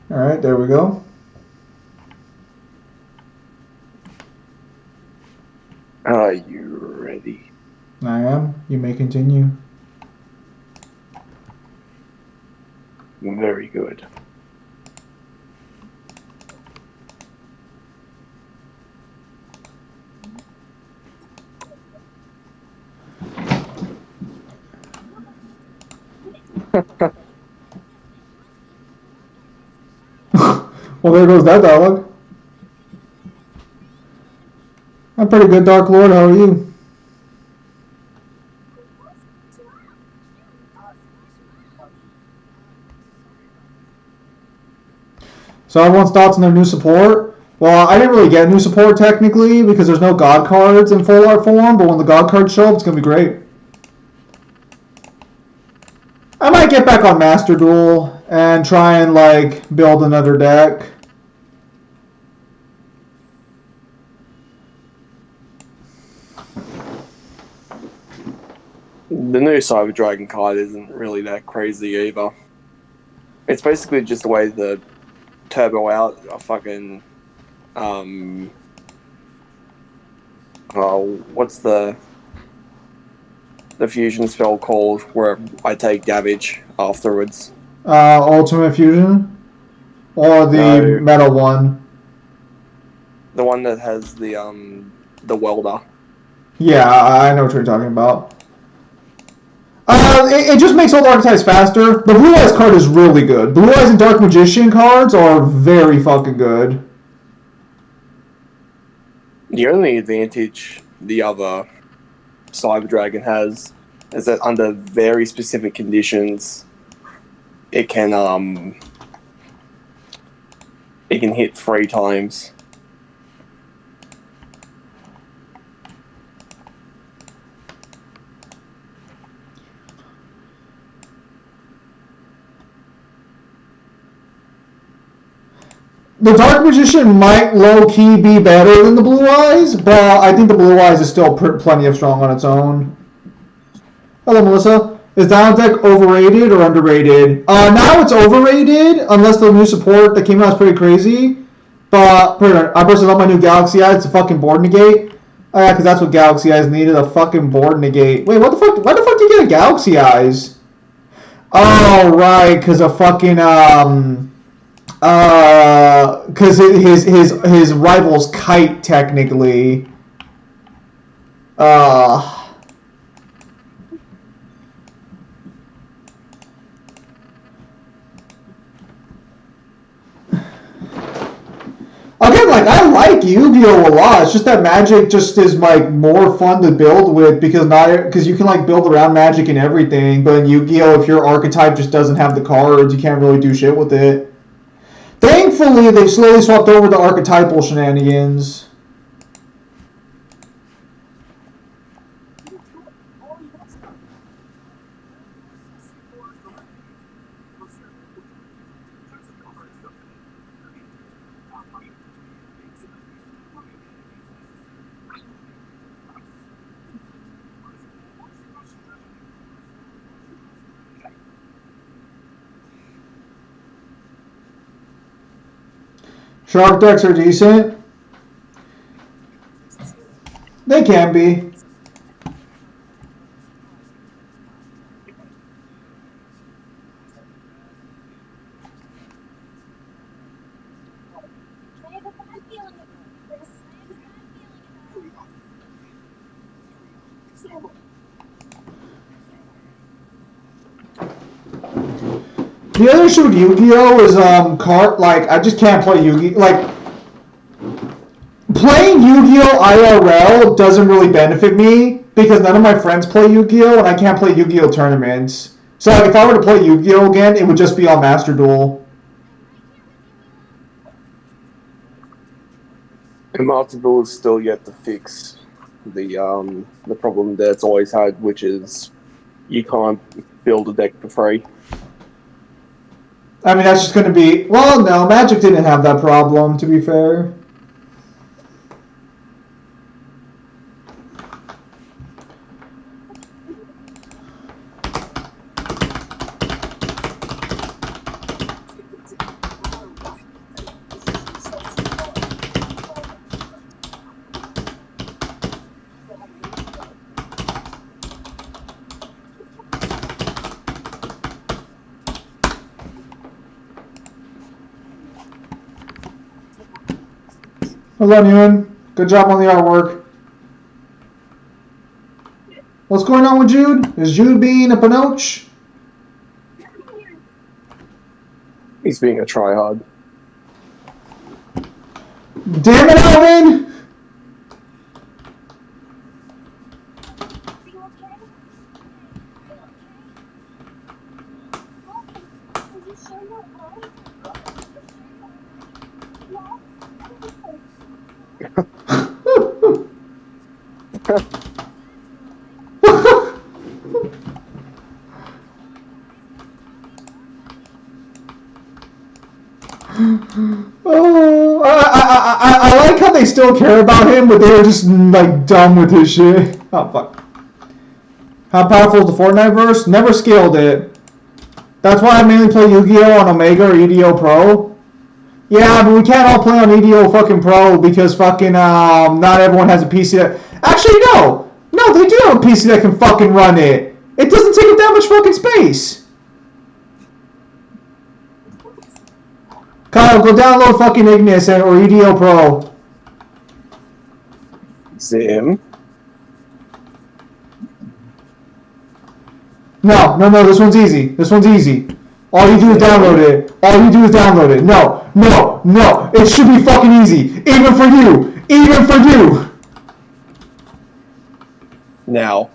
Alright, there we go. Are you ready? I am. You may continue. Very good. Well, there goes that dialogue. I'm pretty good, Dark Lord. How are you? So everyone's thoughts on their new support? Well, I didn't really get new support technically because there's no god cards in full art form, but when the god cards show up, it's going to be great. I might get back on Master Duel and try and like build another deck. The new Cyber Dragon card isn't really that crazy either. It's basically just the way the turbo out a fucking what's the fusion spell called where I take damage afterwards? Ultimate Fusion? Or the No. metal one? The one that has the welder. Yeah, I know what you're talking about. It just makes all the archetypes faster. The Blue Eyes card is really good. Blue Eyes and Dark Magician cards are very fucking good. The only advantage the other Cyber Dragon has is that under very specific conditions, it can hit 3 times. The Dark Magician might low-key be better than the Blue Eyes, but I think the Blue Eyes is still plenty of strong on its own. Hello, Melissa. Is Down Deck overrated or underrated? Now it's overrated, unless the new support that came out is pretty crazy. But I personally love my new Galaxy Eyes. It's a fucking board negate. Oh yeah, because that's what Galaxy Eyes needed, a fucking board negate. Wait, what the fuck? Why the fuck did you get a Galaxy Eyes? Oh, right, because of fucking, because his rival's Kite, technically. Again, like, I like Yu-Gi-Oh! A lot. It's just that Magic just is, like, more fun to build with because you can, like, build around Magic and everything, but in Yu-Gi-Oh! If your archetype just doesn't have the cards, you can't really do shit with it. Thankfully, they've slowly swapped over to archetypal shenanigans. Shark decks are decent. They can be. The other issue with Yu-Gi-Oh! Is I just can't play Yu-Gi-Oh! Like, playing Yu-Gi-Oh! IRL doesn't really benefit me because none of my friends play Yu-Gi-Oh! And I can't play Yu-Gi-Oh! Tournaments. So like, if I were to play Yu-Gi-Oh! Again, it would just be on Master Duel. And Master Duel is still yet to fix the problem that it's always had, which is you can't build a deck for free. I mean, that's just going to be... Well, no, Magic didn't have that problem, to be fair. Hello, Ewan. Good job on the artwork. What's going on with Jude? Is Jude being a panoche? He's being a tryhard. Damn it, Alvin! Oh, I like how they still care about him, but they were just like dumb with his shit. Oh fuck! How powerful is the Fortnite verse? Never scaled it. That's why I mainly play Yu-Gi-Oh on Omega or EDO Pro. Yeah, but we can't all play on EDO fucking Pro because fucking not everyone has a PC that. Actually, no, they do have a PC that can fucking run it. It doesn't take up that much fucking space. Kyle, go download fucking Ignis or EDO Pro. Zim. No, this one's easy. This one's easy. All you do is download it. All you do is download it. No. It should be fucking easy. Even for you. Even for you. Now,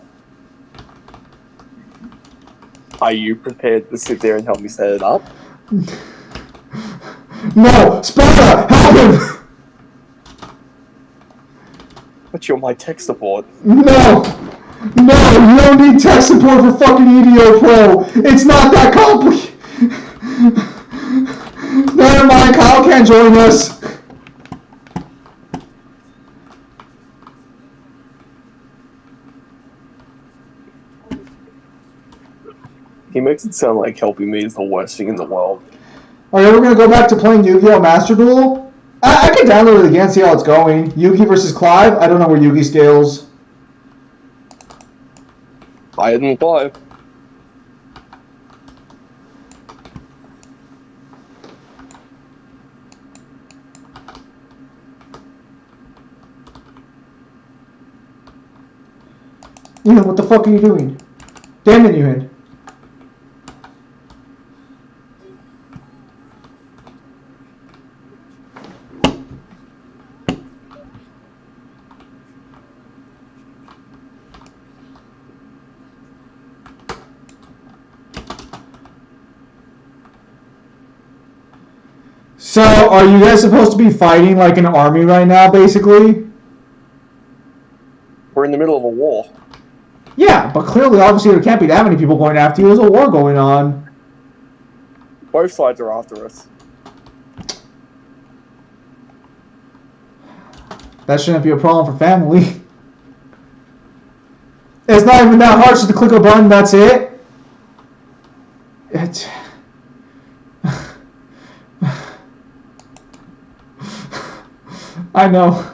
are you prepared to sit there and help me set it up? No, Sparta, help him! But you're my tech support. No, you don't need tech support for fucking EDO Pro. It's not that complicated. Never mind, Kyle can't join us. He makes it sound like helping me is the worst thing in the world. Are you ever going to go back to playing Yu-Gi-Oh! Master Duel? I could download it again, see how it's going. Yugi versus Clive? I don't know where Yugi scales. I didn't buy. Ewan, what the fuck are you doing? Damn it, Ewan. So, are you guys supposed to be fighting like an army right now, basically? We're in the middle of a war. Yeah, but clearly, obviously, there can't be that many people going after you. There's a war going on. Both sides are after us. That shouldn't be a problem for family. It's not even that hard, just to click a button, that's it. I know.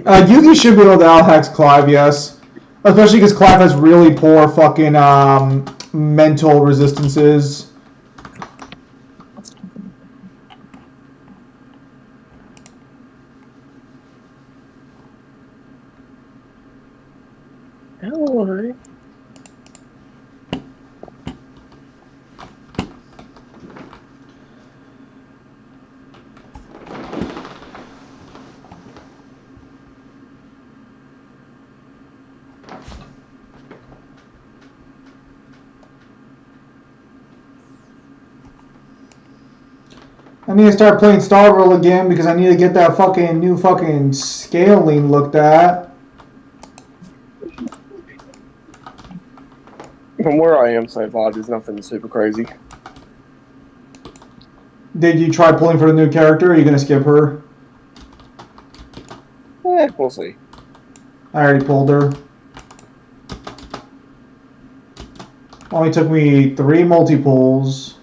Yugi should be able to out-hex Clive, yes. Especially because Clive has really poor fucking mental resistances. Hello. I need to start playing Starville again because I need to get that fucking new fucking scaling looked at. From where I am so far, there's nothing super crazy. Did you try pulling for the new character, or are you going to skip her? We'll see. I already pulled her. Only took me 3 multi-pulls.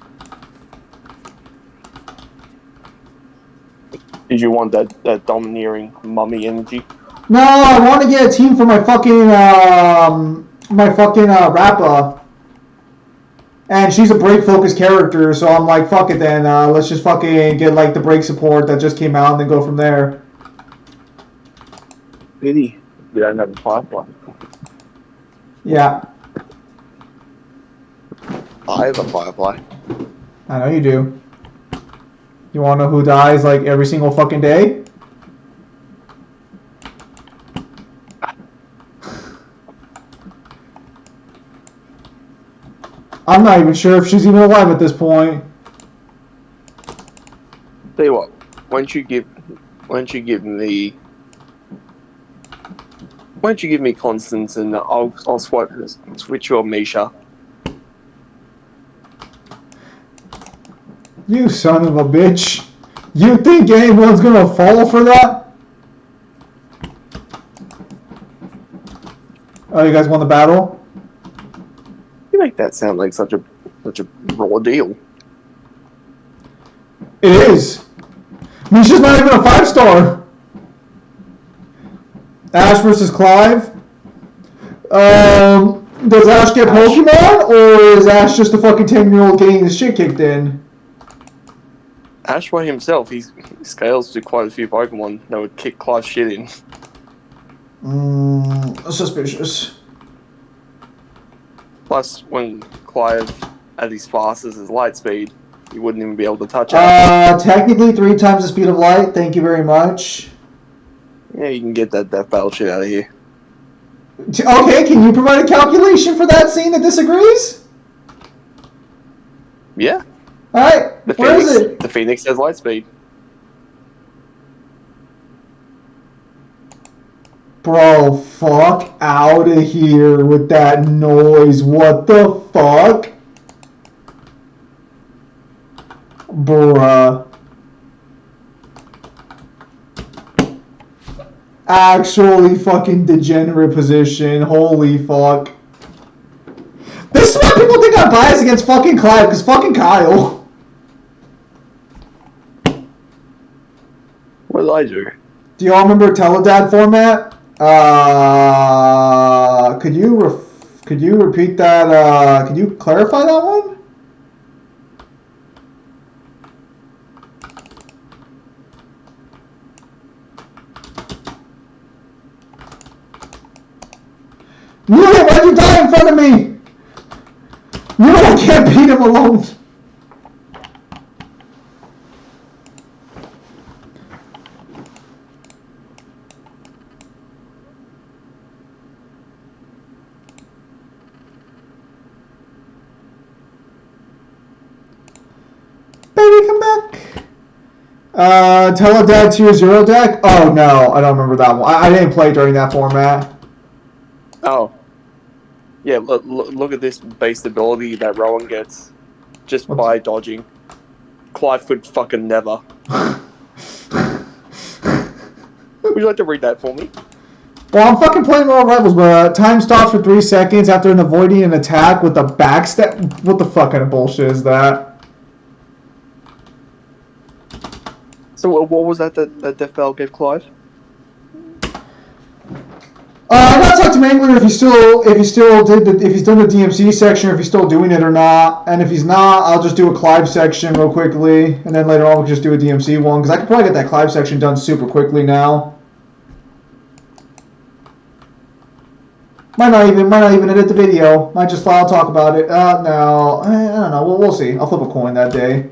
Did you want that domineering mummy energy? No, I want to get a team for my fucking Rappa. And she's a break focused character, so I'm like, fuck it then. Let's just fucking get like the break support that just came out and then go from there. Pity. We don't have a Firefly. Yeah, I have a Firefly. I know you do. You want to know who dies like every single fucking day? I'm not even sure if she's even alive at this point. Tell you what, why don't you give me Constance and I'll switch you on Misha. You son of a bitch. You think anyone's gonna fall for that? Oh, you guys won the battle? You make that sound like such a raw deal. It is. Misha's not even a 5-star. Ash versus Clive. Does Ash get Pokemon, or is Ash just a fucking 10-year-old getting his shit kicked in? Ash by himself, he scales to quite a few Pokemon that would kick Clive's shit in. Suspicious. Plus, when Clive at his fastest as light speed, you wouldn't even be able to touch Ash. Technically 3 times the speed of light. Thank you very much. Yeah, you can get that death battle shit out of here. Okay, can you provide a calculation for that scene that disagrees? Yeah. Alright, where is it? The Phoenix has light speed. Bro, fuck out of here with that noise. What the fuck? Bruh. Actually fucking degenerate position. Holy fuck. This is why people think I'm biased against fucking Clive, because fucking Kyle. What did I do? Do y'all remember Teledad format? Could you repeat that? Could you clarify that one? Mulia, why'd you die in front of me? Mulia can't beat him alone. Baby, come back. Teledad Tier 0 deck? Oh no, I don't remember that one. I didn't play during that format. Oh. Yeah, look at this base ability that Rowan gets just by dodging. Clive could fucking never. Would you like to read that for me? Well, I'm fucking playing World Rivals, but time stops for 3 seconds after avoiding an attack with a backstep. What the fuck kind of bullshit is that? So what was that Death Bell gave Clive? I gotta talk to Mangler if he's done the DMC section, or if he's still doing it or not. And if he's not, I'll just do a Clive section real quickly, and then later on we'll just do a DMC one, because I could probably get that Clive section done super quickly now. Might not even edit the video. Might just file talk about it. No, I don't know. We'll see. I'll flip a coin that day.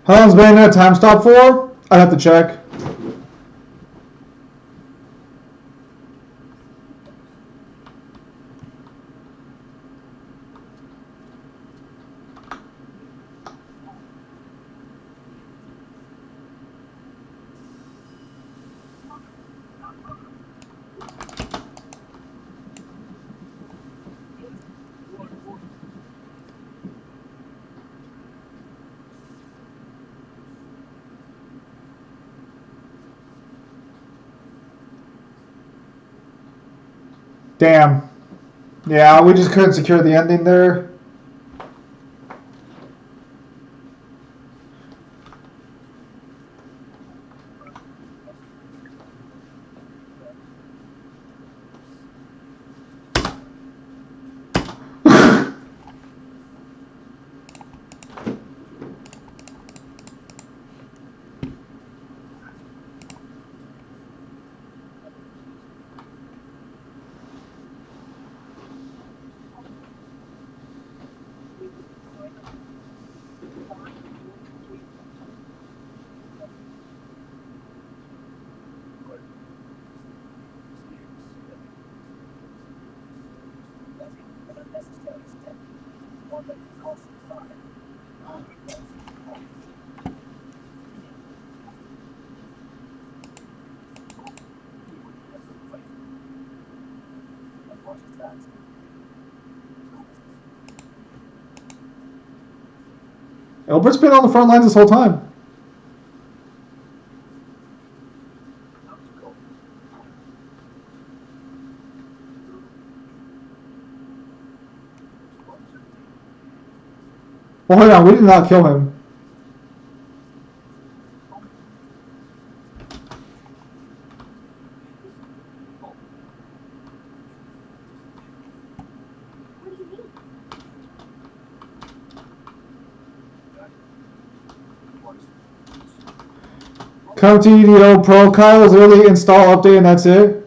How long's Bayonetta time stop for? I'd have to check. Damn. Yeah, we just couldn't secure the ending there. Albert's been on the front lines this whole time. Well, hold on, we did not kill him. Come to EDO Pro, Kyle, is literally install update and that's it.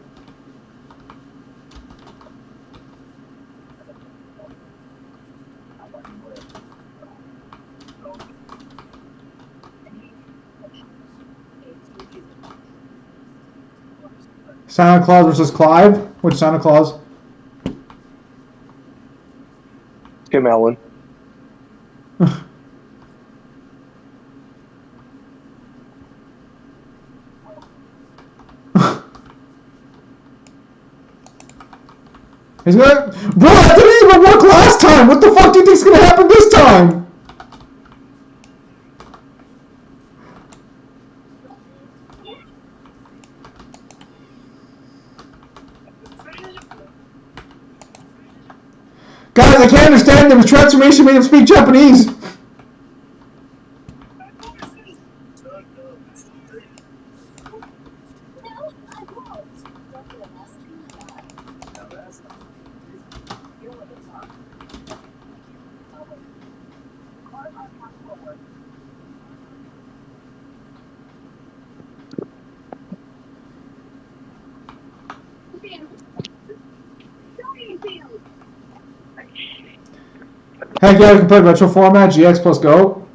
Santa Claus versus Clive? Which Santa Claus? Tim Allen. He's gonna. Bro, that didn't even work last time! What the fuck do you think's gonna happen this time? Guys, I can't understand him. His transformation made him speak Japanese. Heck yeah, we can play retro format, GX plus Go.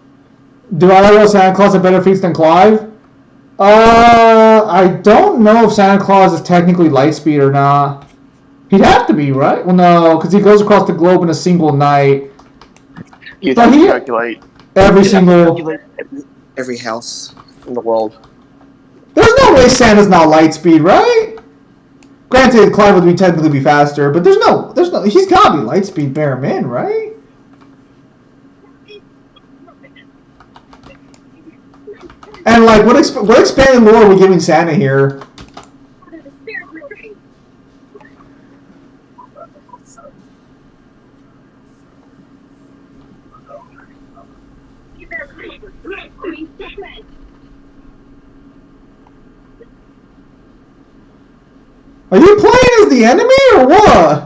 Do I know Santa Claus have better feats than Clive? I don't know if Santa Claus is technically Lightspeed or not. He'd have to be, right? Well, no, because he goes across the globe in a single night. You'd have to calculate every house in the world. There's no way Santa's not Lightspeed, right? Granted, Clive would technically be faster, but there's no, he's gotta be Lightspeed bare min, right? And like, what expanded lore are we giving Santa here? Are you playing as the enemy or what?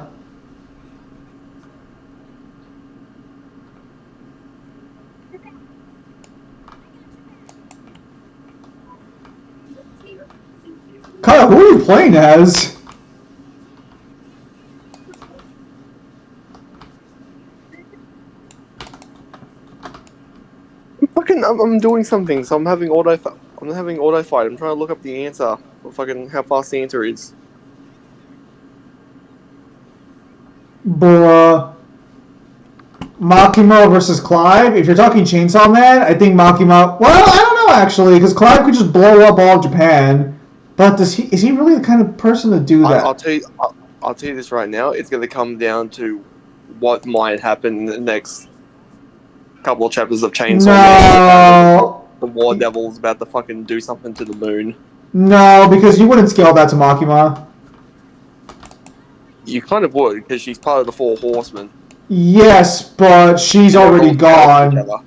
Kyle, who are you playing as? I'm doing something, so I'm having auto fight. I'm trying to look up the answer for fucking how fast the answer is. Bruh. Makima versus Clive. If you're talking Chainsaw Man, I think Makima. Well, I don't know actually, because Clive could just blow up all of Japan. But is he really the kind of person to do that? I'll tell you this right now. It's going to come down to what might happen in the next couple of chapters of Chainsaw Man. No. The War Devil's about to fucking do something to the moon. No, because you wouldn't scale that to Makima. You kind of would, because she's part of the Four Horsemen. Yes, but she's They're already all scouts gone. together.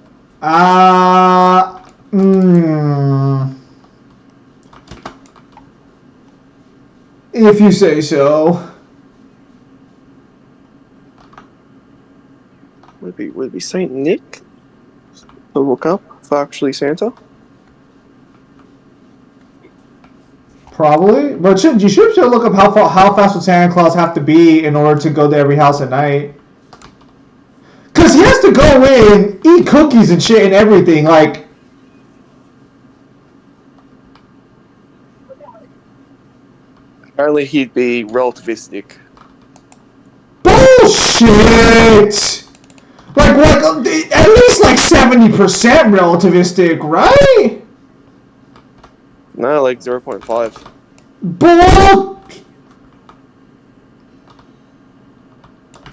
If you say so. Would it be Saint Nick to look up for actually Santa? Probably, but you should still look up how fast would Santa Claus have to be in order to go to every house at night. Cause he has to go in, eat cookies and shit and everything. Like, Apparently, he'd be relativistic. bullshit. Like at least like 70% relativistic, right? No, like 0.5. Bull.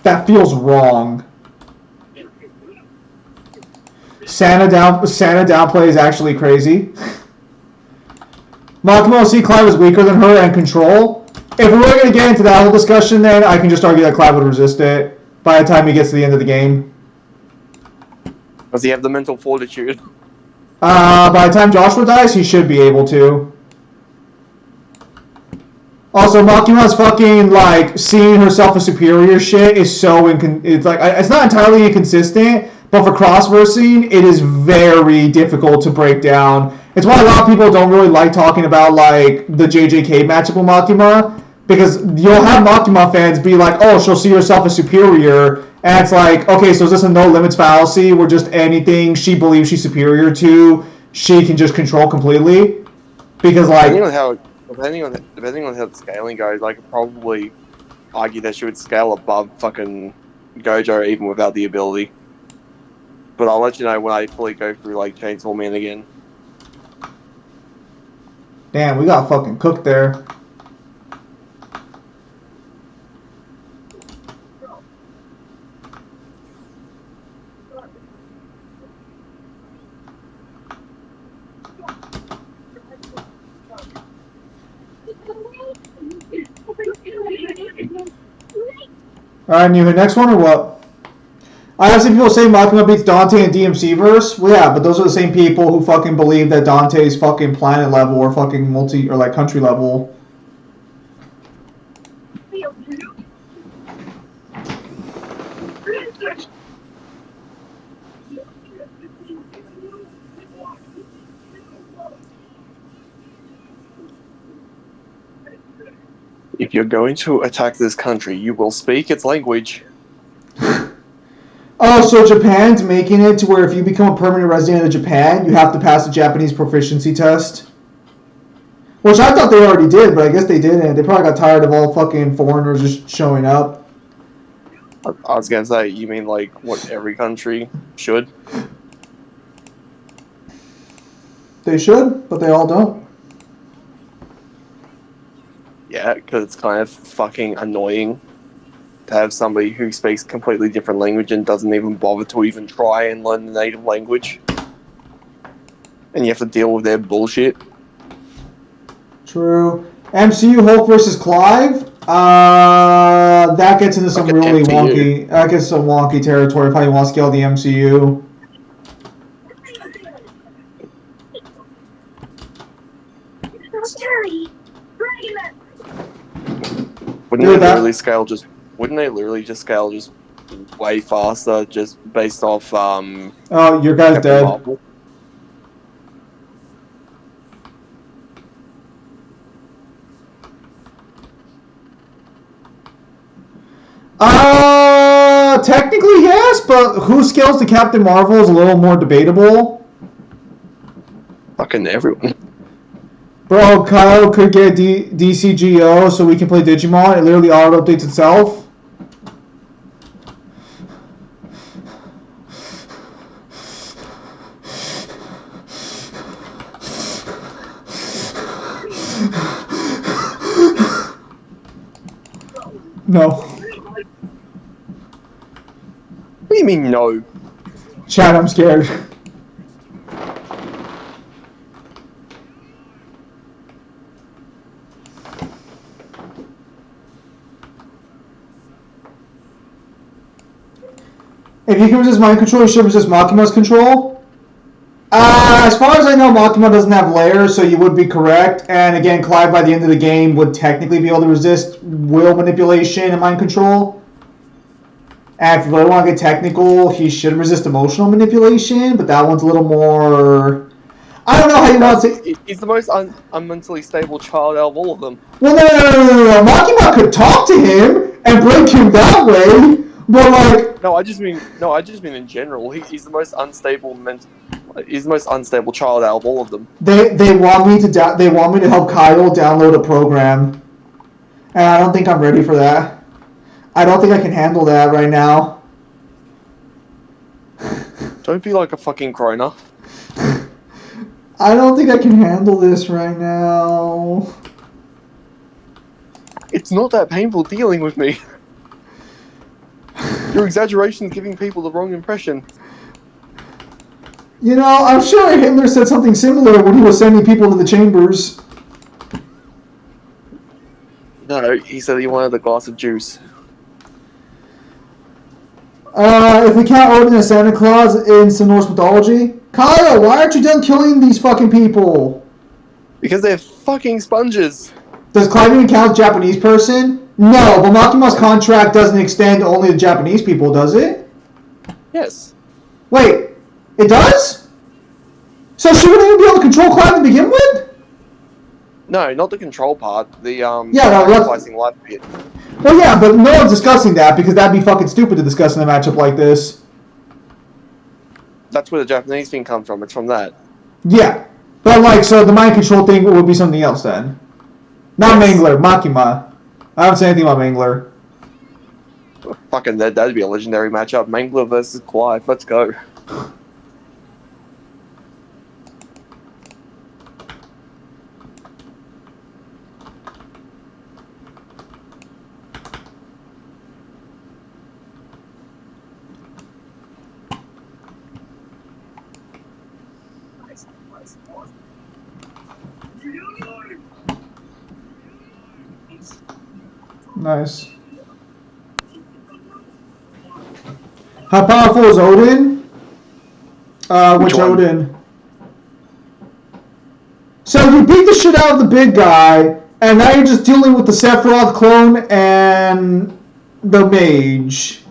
That feels wrong. Santa downplay is actually crazy. Makimo see Clive is weaker than her and control. If we're really gonna get into that whole discussion, then I can just argue that Clive would resist it by the time he gets to the end of the game. Does he have the mental fortitude? By the time Joshua dies, he should be able to. Also, Makima's fucking like seeing herself as superior shit is so it's like it's not entirely inconsistent, but for cross-versing, it is very difficult to break down. It's why a lot of people don't really like talking about like the JJK matchup with Makima, because you'll have Makima fans be like, "Oh, she'll see herself as superior," and it's like, okay, so is this a no limits fallacy where just anything she believes she's superior to, she can just control completely? Because like. Depending on how the scaling goes, I could probably argue that she would scale above fucking Gojo even without the ability. But I'll let you know when I fully go through like Chainsaw Man again. Damn, we got fucking cooked there. Alright, New, next one or what? I have seen people say Makima beats Dante in DMC verse. Well, yeah, but those are the same people who fucking believe that Dante's fucking planet level or fucking multi or like country level. If you're going to attack this country, you will speak its language. Oh, so Japan's making it to where if you become a permanent resident of Japan, you have to pass the Japanese proficiency test. Which I thought they already did, but I guess they didn't. They probably got tired of all fucking foreigners just showing up. I was gonna say, you mean like what every country should? They should, but they all don't. Yeah, because it's kind of fucking annoying to have somebody who speaks completely different language and doesn't even bother to even try and learn the native language. And you have to deal with their bullshit. True. MCU Hulk versus Clive. That gets into some really wonky. That gets some wonky territory of how you want to scale the MCU. Wouldn't they literally just scale just way faster just based off Oh, your guy's Captain dead. Marvel? Technically yes, but who scales to Captain Marvel is a little more debatable. Fucking everyone. Bro, Kyle could get DCGO so we can play Digimon. It literally auto-updates itself. No. What do you mean no? Chad, I'm scared. If you can resist mind control, you should resist Makima's control. As far as I know, Makima doesn't have layers, so you would be correct. And again, Clive by the end of the game would technically be able to resist will manipulation and mind control. And if you really want to get technical, he should resist emotional manipulation, but that one's a little more... I don't know how you want to... He's the most unmentally stable child out of all of them. Well, no. Makima could talk to him and break him that way, but like... No, I just mean in general. He's the most unstable He's the most unstable child out of all of them. They want me to help Kyle download a program, and I don't think I'm ready for that. I don't think I can handle that right now. Don't be like a fucking grown-up. I don't think I can handle this right now. It's not that painful dealing with me. Your exaggeration is giving people the wrong impression. You know, I'm sure Hitler said something similar when he was sending people to the chambers. No, he said he wanted a glass of juice. If we count Odin as Santa Claus in some Norse mythology, Kyle, why aren't you done killing these fucking people? Because they're fucking sponges. Does Clive even count as a Japanese person? No, but Makima's contract doesn't extend only to Japanese people, does it? Yes. Wait, it does? So she wouldn't even be able to control Clive to begin with? No, not the control part. The sacrificing life bit. Well, yeah, but no one's discussing that because that'd be fucking stupid to discuss in a matchup like this. That's where the Japanese thing comes from. It's from that. Yeah, but like, so the mind control thing would be something else then. Not Yes. Mangler, Makima. I haven't said anything about Mangler. Fucking that'd be a legendary matchup. Mangler versus Clive. Let's go. Nice. How powerful is Odin? Which one? Odin? So you beat the shit out of the big guy, and now you're just dealing with the Sephiroth clone and the mage.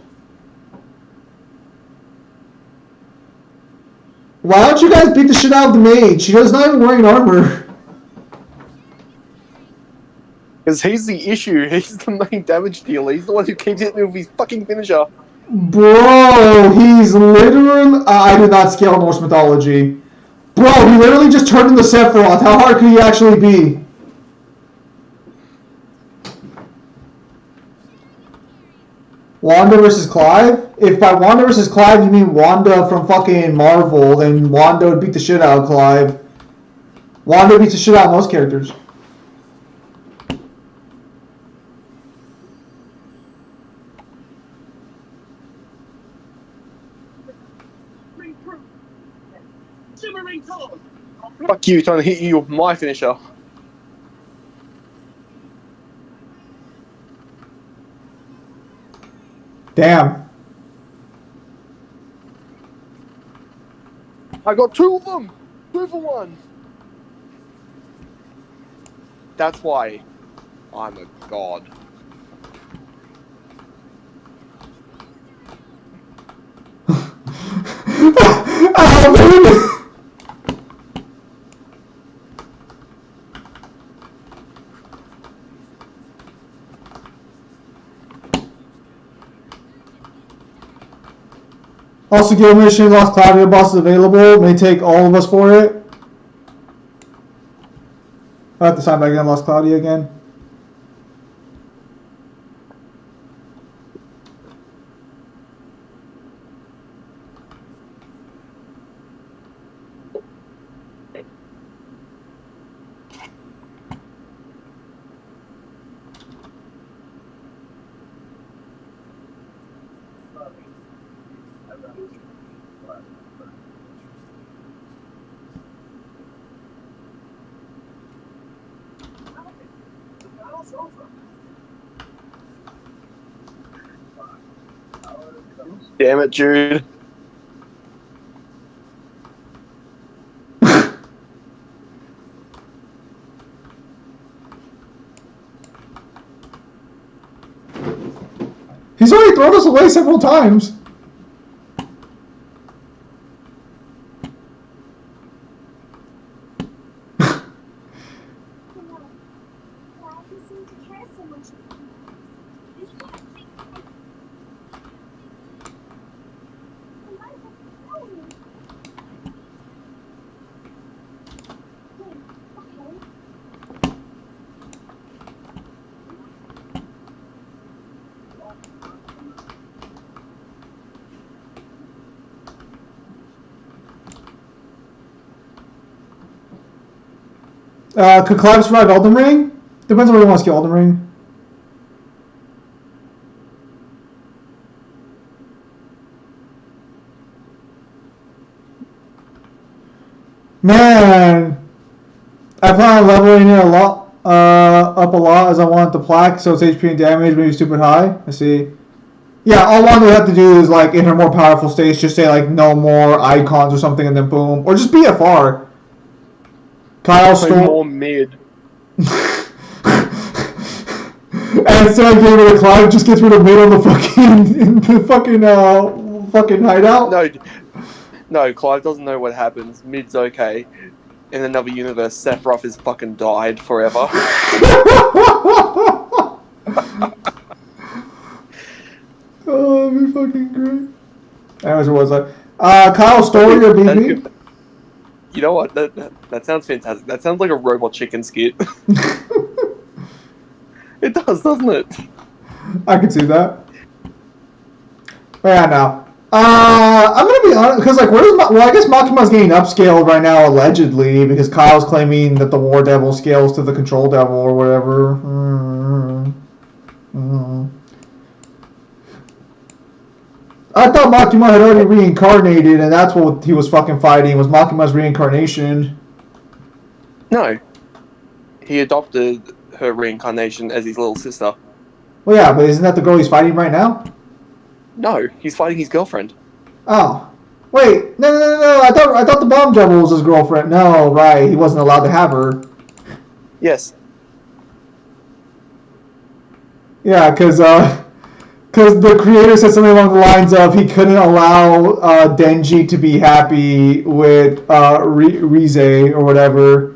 Why don't you guys beat the shit out of the mage? He does not even wearing armor. Because he's the issue. He's the main damage dealer. He's the one who keeps hitting me with his fucking finisher. Bro, he's literally... I did not scale Norse mythology. Bro, he literally just turned into Sephiroth. How hard could he actually be? Wanda versus Clive? If by Wanda versus Clive you mean Wanda from fucking Marvel, then Wanda would beat the shit out of Clive. Wanda beats the shit out of most characters. Fuck you, trying to hit you with my finisher. Damn. I got two of them! 2 for 1! That's why I'm a god. Also, Guild Mission Lost Claudia boss is available. May take all of us for it. I have to sign back in Lost Claudia again. Damn it, Jude. He's already thrown us away several times. Could Clive survive Elden Ring? Depends on where he wants to get Elden Ring. Man, I plan on leveling it a lot, up a lot as I want the plaque, so its HP and damage may be stupid high. I see. Yeah, all Wanda would have to do is like in her more powerful states, just say like no more icons or something, and then boom, or just BFR. Kyle stole more mid. And instead of giving it to Clive, just gets rid of mid on the fucking hideout. No, Clive doesn't know what happens. Mid's okay. In another universe, Sephiroth is fucking died forever. Oh, that'd be fucking great. Anyways, what was I? Kyle Story or BB? You know what? That sounds fantastic. That sounds like a Robot Chicken skit. It does, doesn't it? I can see that. But yeah, no. I'm gonna be honest, because like, I guess Makima's getting upscaled right now, allegedly, because Kyle's claiming that the War Devil scales to the Control Devil or whatever. I thought Makima had already reincarnated, and that's what he was fucking fighting, was Makima's reincarnation. No. He adopted her reincarnation as his little sister. Well, yeah, but isn't that the girl he's fighting right now? No, he's fighting his girlfriend. Oh. Wait, no. I thought the Bomb Devil was his girlfriend. No, right, he wasn't allowed to have her. Yes. Yeah, because the creator said something along the lines of he couldn't allow Denji to be happy with Rize or whatever.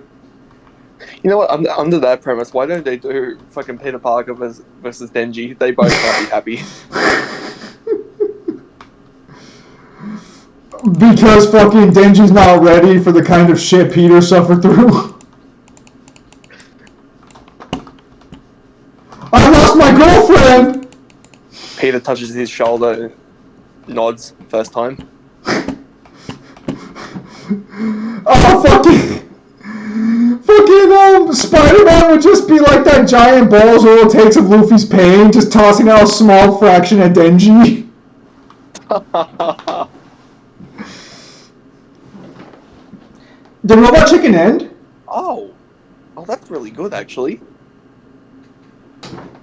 You know what? Under that premise, why don't they do fucking Peter Parker versus Denji? They both might be happy. Because fucking Denji's not ready for the kind of shit Peter suffered through. I lost my girlfriend! Peter touches his shoulder, nods, first time. Oh, fucking Spider-Man would just be like that giant balls all it takes of Luffy's pain, just tossing out a small fraction at Denji. Did Robot Chicken end? Oh, that's really good, actually.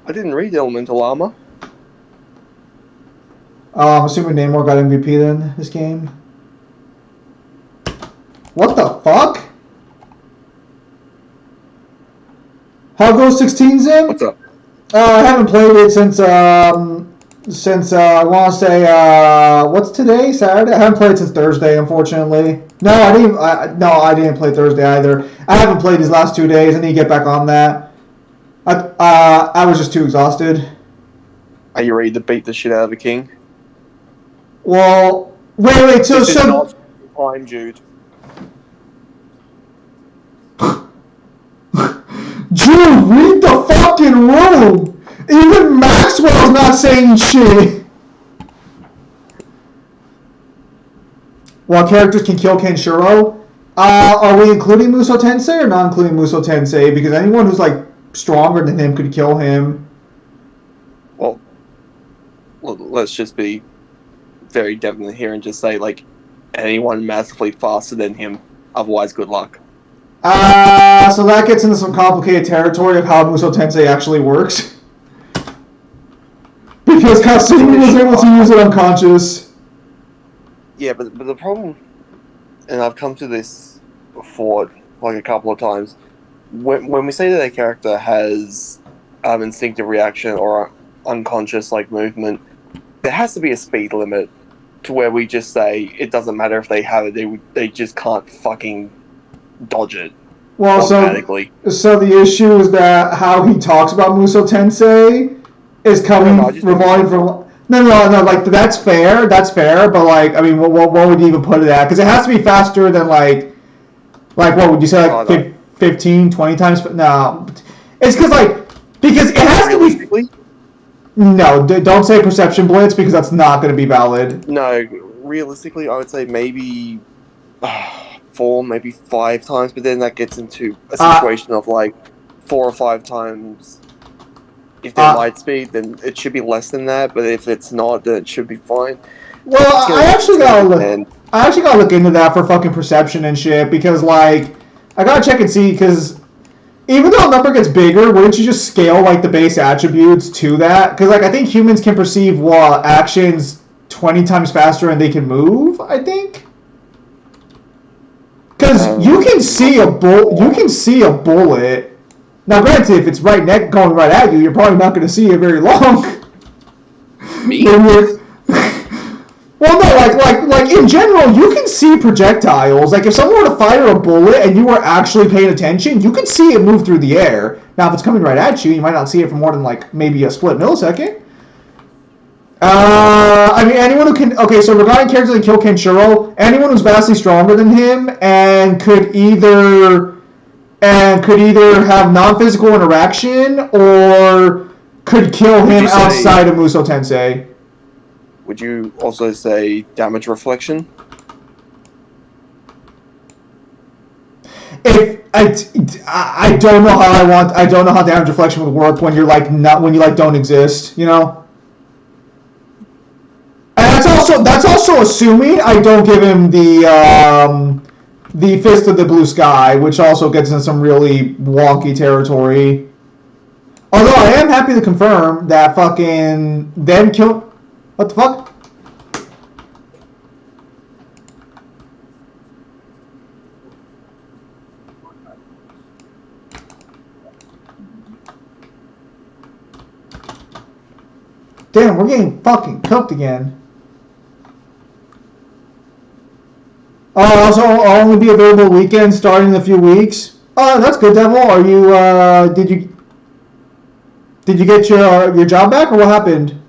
I didn't read Elemental Armor. I'm assuming Namor got MVP then, this game. What the fuck? How goes 16's in? What's up? I haven't played it since I want to say what's today? Saturday. I haven't played since Thursday, unfortunately. No, I didn't play Thursday either. I haven't played these last 2 days. I need to get back on that. I was just too exhausted. Are you ready to beat the shit out of the king? Well, wait. So this is not time, Jude. Jude, read the fucking room! Even Maxwell's not saying shit! While characters can kill Kenshiro, are we including Muso Tensei or not including Muso Tensei? Because anyone who's like stronger than him could kill him. Well, let's just be very definite here and just say, like, anyone massively faster than him, otherwise good luck. So that gets into some complicated territory of how Muso Tensei actually works. Because Kasumi was able to use it unconscious. Yeah, but the problem, and I've come to this before, like a couple of times, when we say that a character has instinctive reaction or unconscious like movement, there has to be a speed limit to where we just say it doesn't matter if they have it, they just can't fucking dodge it Well, automatically. so the issue is that how he talks about Muso Tensei is coming revolving from. No. Like that's fair. But like, I mean, what would you even put it at? Because it has to be faster than like what would you say? Like 15, 20 times? No, it's because it has to be. No, don't say perception blitz because that's not going to be valid. No, realistically, I would say maybe 4, maybe 5 times, but then that gets into a situation of like 4 or 5 times. If they're light speed, then it should be less than that. But if it's not, then it should be fine. Well, I actually gotta look into that for fucking perception and shit because like I gotta check and see because even though a number gets bigger, wouldn't you just scale like the base attributes to that? Because like I think humans can perceive actions 20 times faster and they can move. I think. Because you can see a bullet. Now, granted, if it's going right at you, you're probably not going to see it very long. Me? Well, no, like in general, you can see projectiles. Like if someone were to fire a bullet and you were actually paying attention, you can see it move through the air. Now, if it's coming right at you, you might not see it for more than like maybe a split millisecond. I mean, anyone who can. Okay, so regarding characters that kill Kenshiro, anyone who's vastly stronger than him and could either have non-physical interaction or could kill him outside of Muso Tensei. Would you also say damage reflection? If I don't know how damage reflection would work when you're like don't exist, you know. And that's also assuming I don't give him the Fist of the Blue Sky, which also gets into some really wonky territory. Although I am happy to confirm that fucking them kill. What the fuck? Damn, we're getting fucking cooked again. Also, I'll only be available weekends starting in a few weeks. Oh, that's good, Devil. Are you, did you get your job back, or what happened?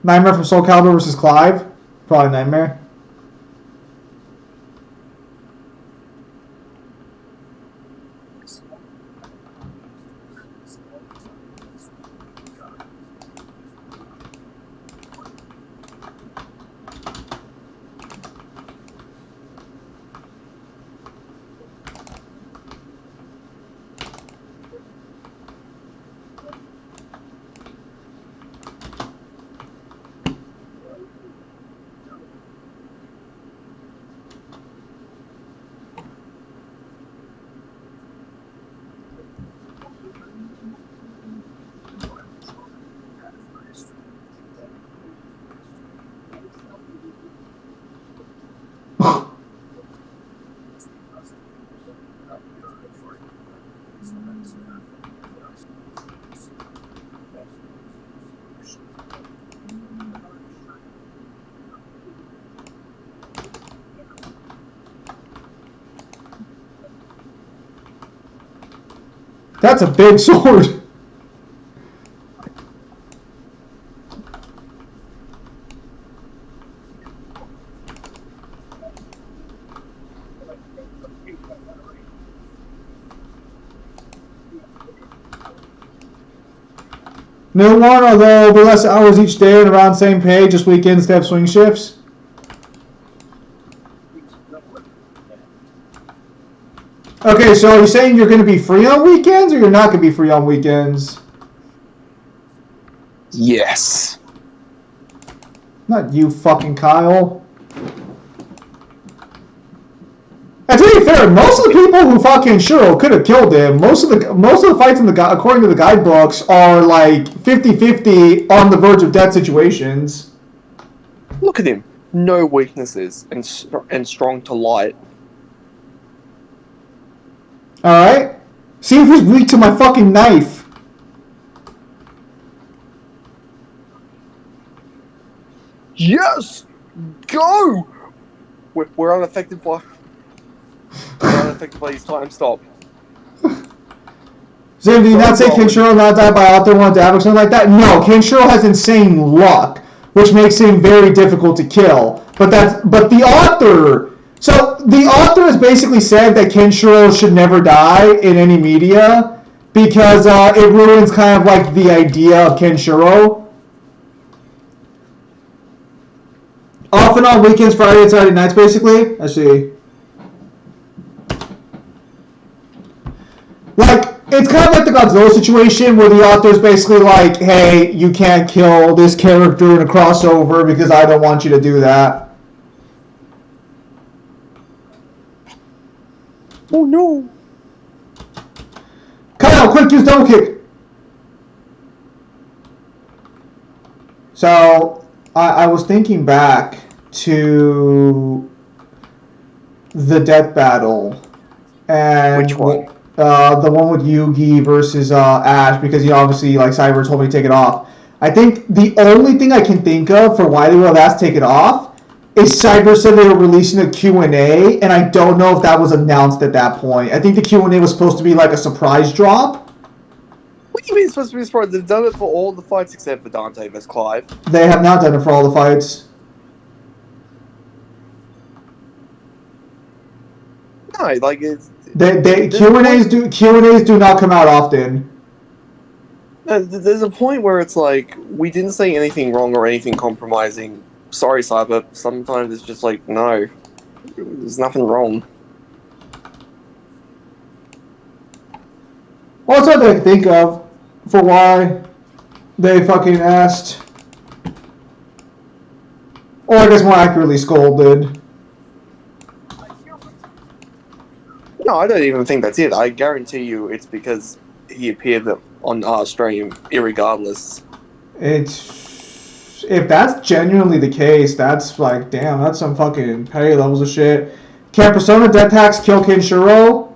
Nightmare from Soul Calibur versus Clive? Probably Nightmare. That's a big sword. New one, although it'll be less hours each day and around the same pay, just weekends to have swing shifts. Okay, so are you saying you're going to be free on weekends, or you're not going to be free on weekends? Yes. Not you, fucking Kyle. And to be fair, fair, most of the people who fought Kenshiro could have killed him. Most of the fights according to the guidebooks are like 50-50 on the verge of death situations. Look at him. No weaknesses and strong to light. Alright? See if he's weak to my fucking knife. Yes! Go! We're unaffected by his time stop. Zim, did you not say Kenshiro not die by author one dab or something like that? No, Kenshiro has insane luck, which makes him very difficult to kill. But the author. So the author has basically said that Kenshiro should never die in any media because it ruins kind of like the idea of Kenshiro. Off and on weekends, Friday and Saturday nights, basically. I see. Like, it's kind of like the Godzilla situation where the author's basically like, hey, you can't kill this character in a crossover because I don't want you to do that. Oh no! Kyle, quick, use double kick! So, I was thinking back to the death battle. And which one? The one with Yugi versus Ash, because obviously, like, Cyber told me to take it off. I think the only thing I can think of for why they would have asked to take it off is Cyber said they were releasing a Q&A, and I don't know if that was announced at that point. I think the Q&A was supposed to be like a surprise drop. What do you mean it's supposed to be a surprise? They've done it for all the fights except for Dante vs. Clive. They have not done it for all the fights. No, like it's... Q&As do not come out often. There's a point where it's like, we didn't say anything wrong or anything compromising. Sorry, Cyber. Sometimes it's just like, no. There's nothing wrong. Well, that's what I think of for why they fucking asked. Or I guess more accurately, Skull did. No, I don't even think that's it. I guarantee you it's because he appeared on our stream, irregardless. If that's genuinely the case, that's like, damn, that's some fucking petty levels of shit. Can Persona Death Tax kill Kenshiro?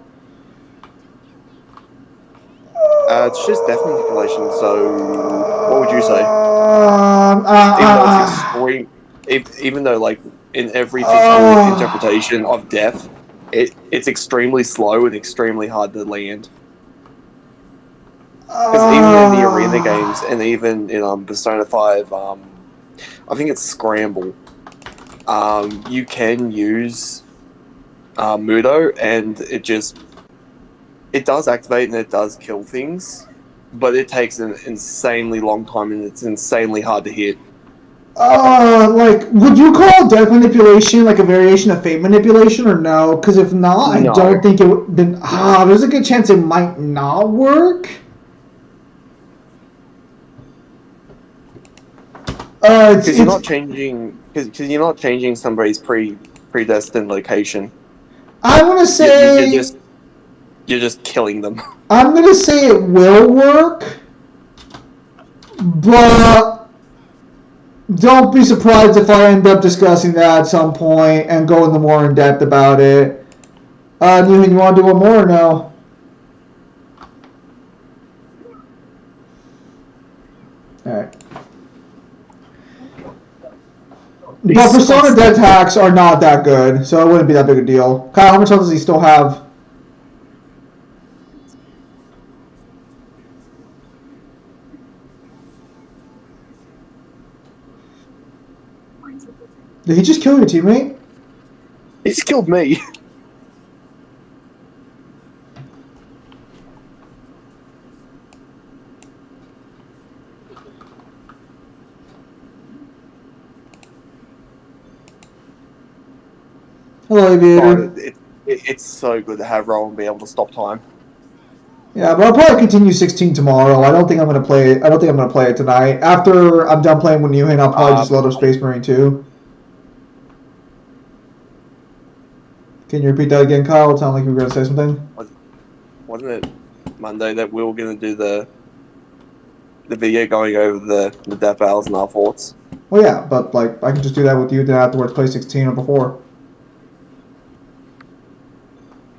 It's just death manipulation, so what would you say? Even though, like, in every physical interpretation of death, it's extremely slow and extremely hard to land. Because even in the arena games, and even in Persona 5, I think it's Scramble, you can use Mudo, and it does activate and it does kill things, but it takes an insanely long time and it's insanely hard to hit. Like, would you call death manipulation like a variation of fate manipulation or no? Because if not, No. I don't think it would. Then there's a good chance it might not work. Because you're not changing. Because you're not changing somebody's predestined location. I want to say you're just killing them. I'm gonna say it will work, but don't be surprised if I end up discussing that at some point and go into more in depth about it. Newman, you want to do one more or no? Alright. But Persona Death Hacks are not that good, so it wouldn't be that big a deal. Kyle, how much health does he still have? Did he just kill your teammate? He just killed me. Hello, Aviator. It's so good to have Roll and be able to stop time. Yeah, but I'll probably continue 16 tomorrow. I don't think I'm gonna play it. I don't think I'm gonna play it tonight. After I'm done playing with Newhan, I'll probably just load up Space Marine 2. Can you repeat that again, Kyle? It sounded like you were going to say something. Wasn't it Monday that we were going to do the video going over the death battles and our forts? Well, yeah, but like I can just do that with you. Then afterwards, play 16 or before.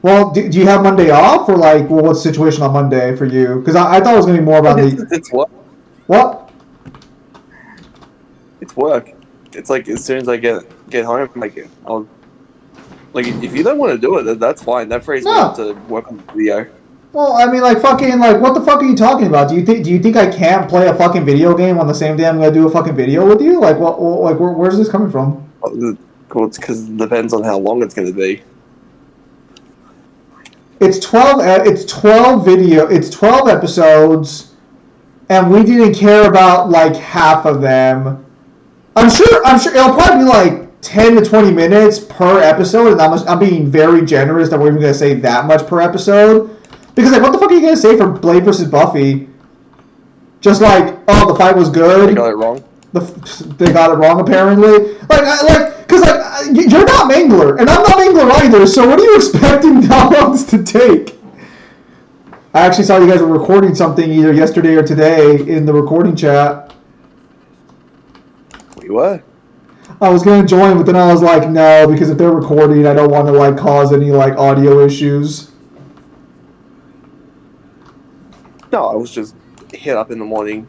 Well, do you have Monday off, or like, well, what's the situation on Monday for you? Because I thought it was going to be more about It's what? What? It's work. It's like as soon as I get home, like if you don't want to do it, then that's fine. That frees me up No. to work on the video. Well, I mean, like fucking, like what the fuck are you talking about? Do you think I can't play a fucking video game on the same day I'm gonna do a fucking video with you? Like what? Like where's this coming from? Cool. It's because it depends on how long it's going to be. It's 12. It's 12 video. It's 12 episodes, and we didn't care about like half of them. I'm sure it'll probably be like 10 to 20 minutes per episode, and I'm being very generous that we're even gonna say that much per episode. Because like, what the fuck are you gonna say for Blade versus Buffy? Just like, oh, the fight was good. They got it wrong. They got it wrong apparently. Cause you're not Mangler, and I'm not Mangler either. So what are you expecting downloads to take? I actually saw you guys were recording something either yesterday or today in the recording chat. We were. I was gonna join, but then I was like, no, because if they're recording, I don't want to like cause any like audio issues. No, I was just hit up in the morning,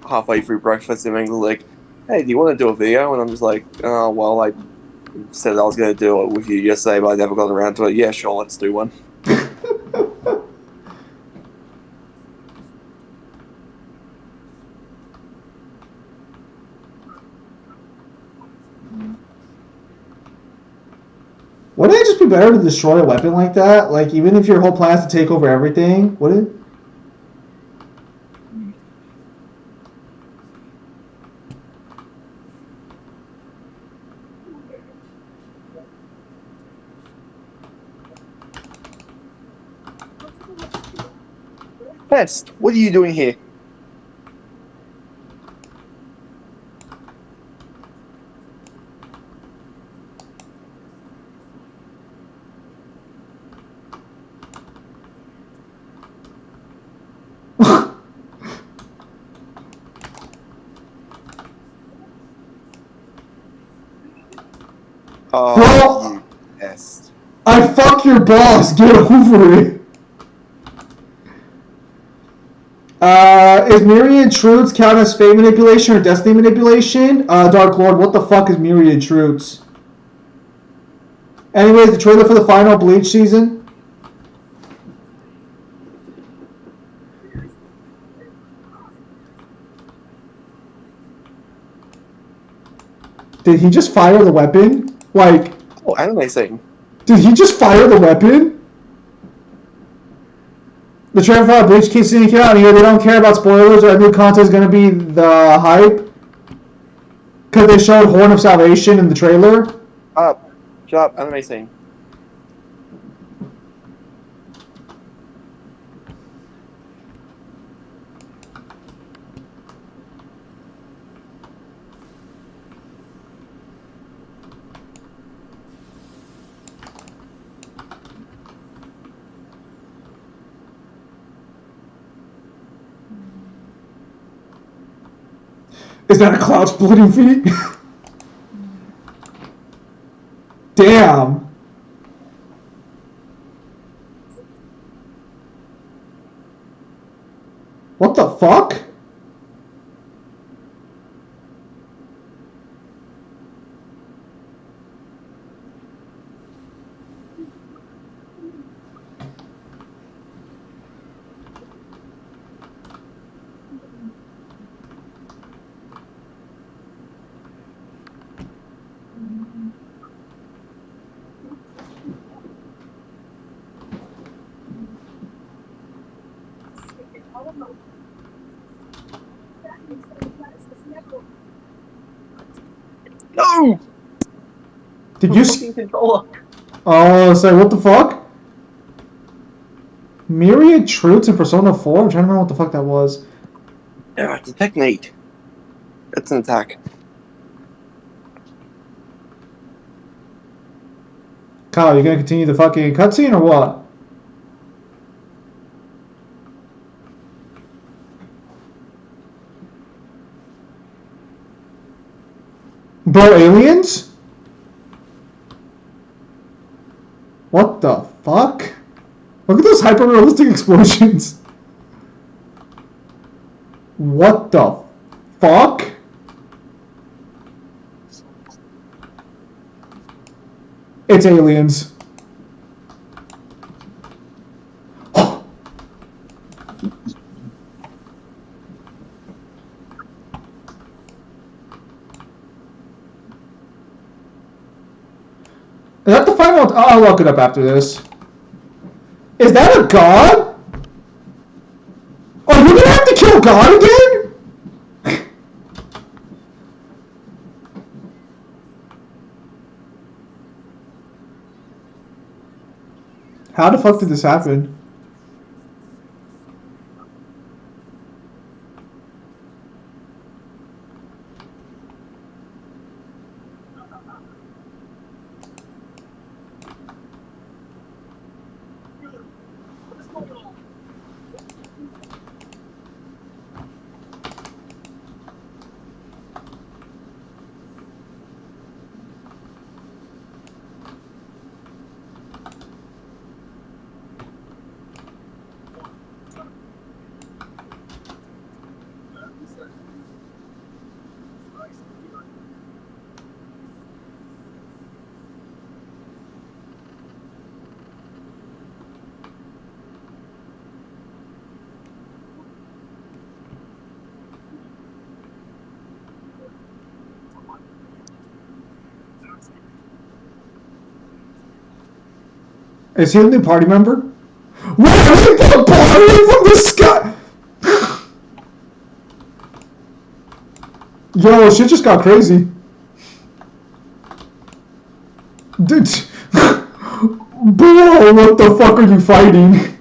halfway through breakfast, and Mangler like, "Hey, do you want to do a video?" And I'm just like, "Oh, well, I said I was going to do it with you yesterday, but I never got around to it. Yeah, sure, let's do one." Wouldn't it just be better to destroy a weapon like that? Like, even if your whole plan is to take over everything, would it? Pest, what are you doing here? Oh, Bro, you pest. I fuck your boss. Get over it. Is Myriad Truths count as fate manipulation or destiny manipulation? Dark Lord, what the fuck is Myriad Truths? Anyways, the trailer for the final Bleach season. Did he just fire the weapon? Like, Oh, anime thing. did he just fire the weapon? The trailer for Bleach keeps seeing it out here. They don't care about spoilers or new content is going to be the hype. Because they showed Horn of Salvation in the trailer. Shut up, anime thing. Is that a cloud splitting feet? Damn. What the fuck? No! Did you? Oh, say what the fuck? Myriad Truths in Persona 4? I'm trying to remember what the fuck that was. Yeah, detect Nate. That's an attack. Kyle, you gonna continue the fucking cutscene or what? Bro, aliens? What the fuck? Look at those hyper-realistic explosions. What the fuck? It's aliens. Is that the final? I'll look it up after this. Is that a god? Oh, you're gonna have to kill God again? How the fuck did this happen? Is he a new party member? Why are they put a party from the sky? Yo, shit just got crazy. Dude. Bro, what the fuck are you fighting?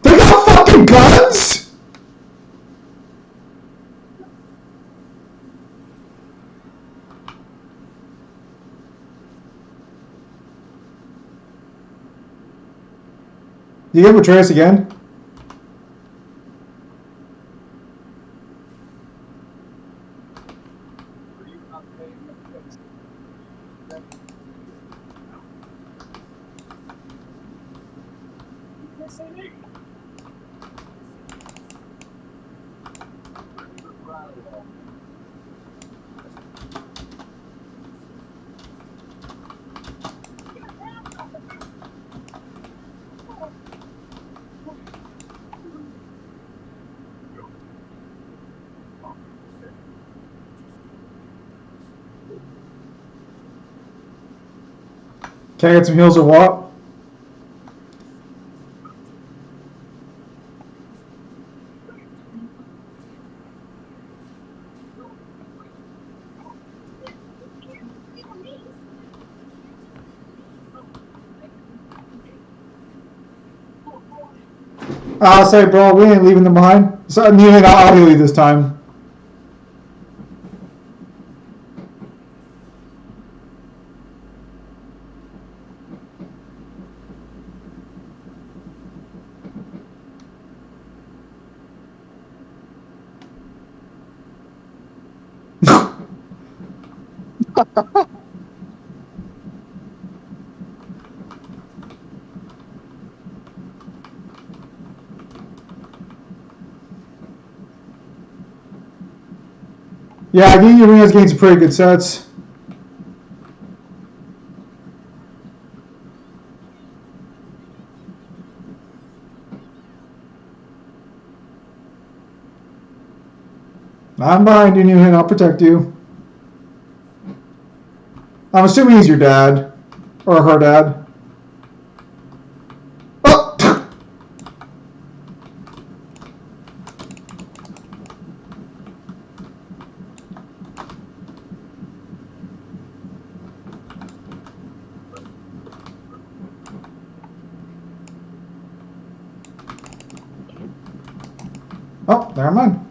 They got fucking guns? You get Betrayus again? Can I get some heals or what? I'll say, bro, we ain't leaving them behind. So, I'll heal you this time. Yeah, I think Arena's getting some pretty good sets. I'm behind you, Newhan. I'll protect you. I'm assuming he's your dad. Or her dad. Oh! Oh, never mind.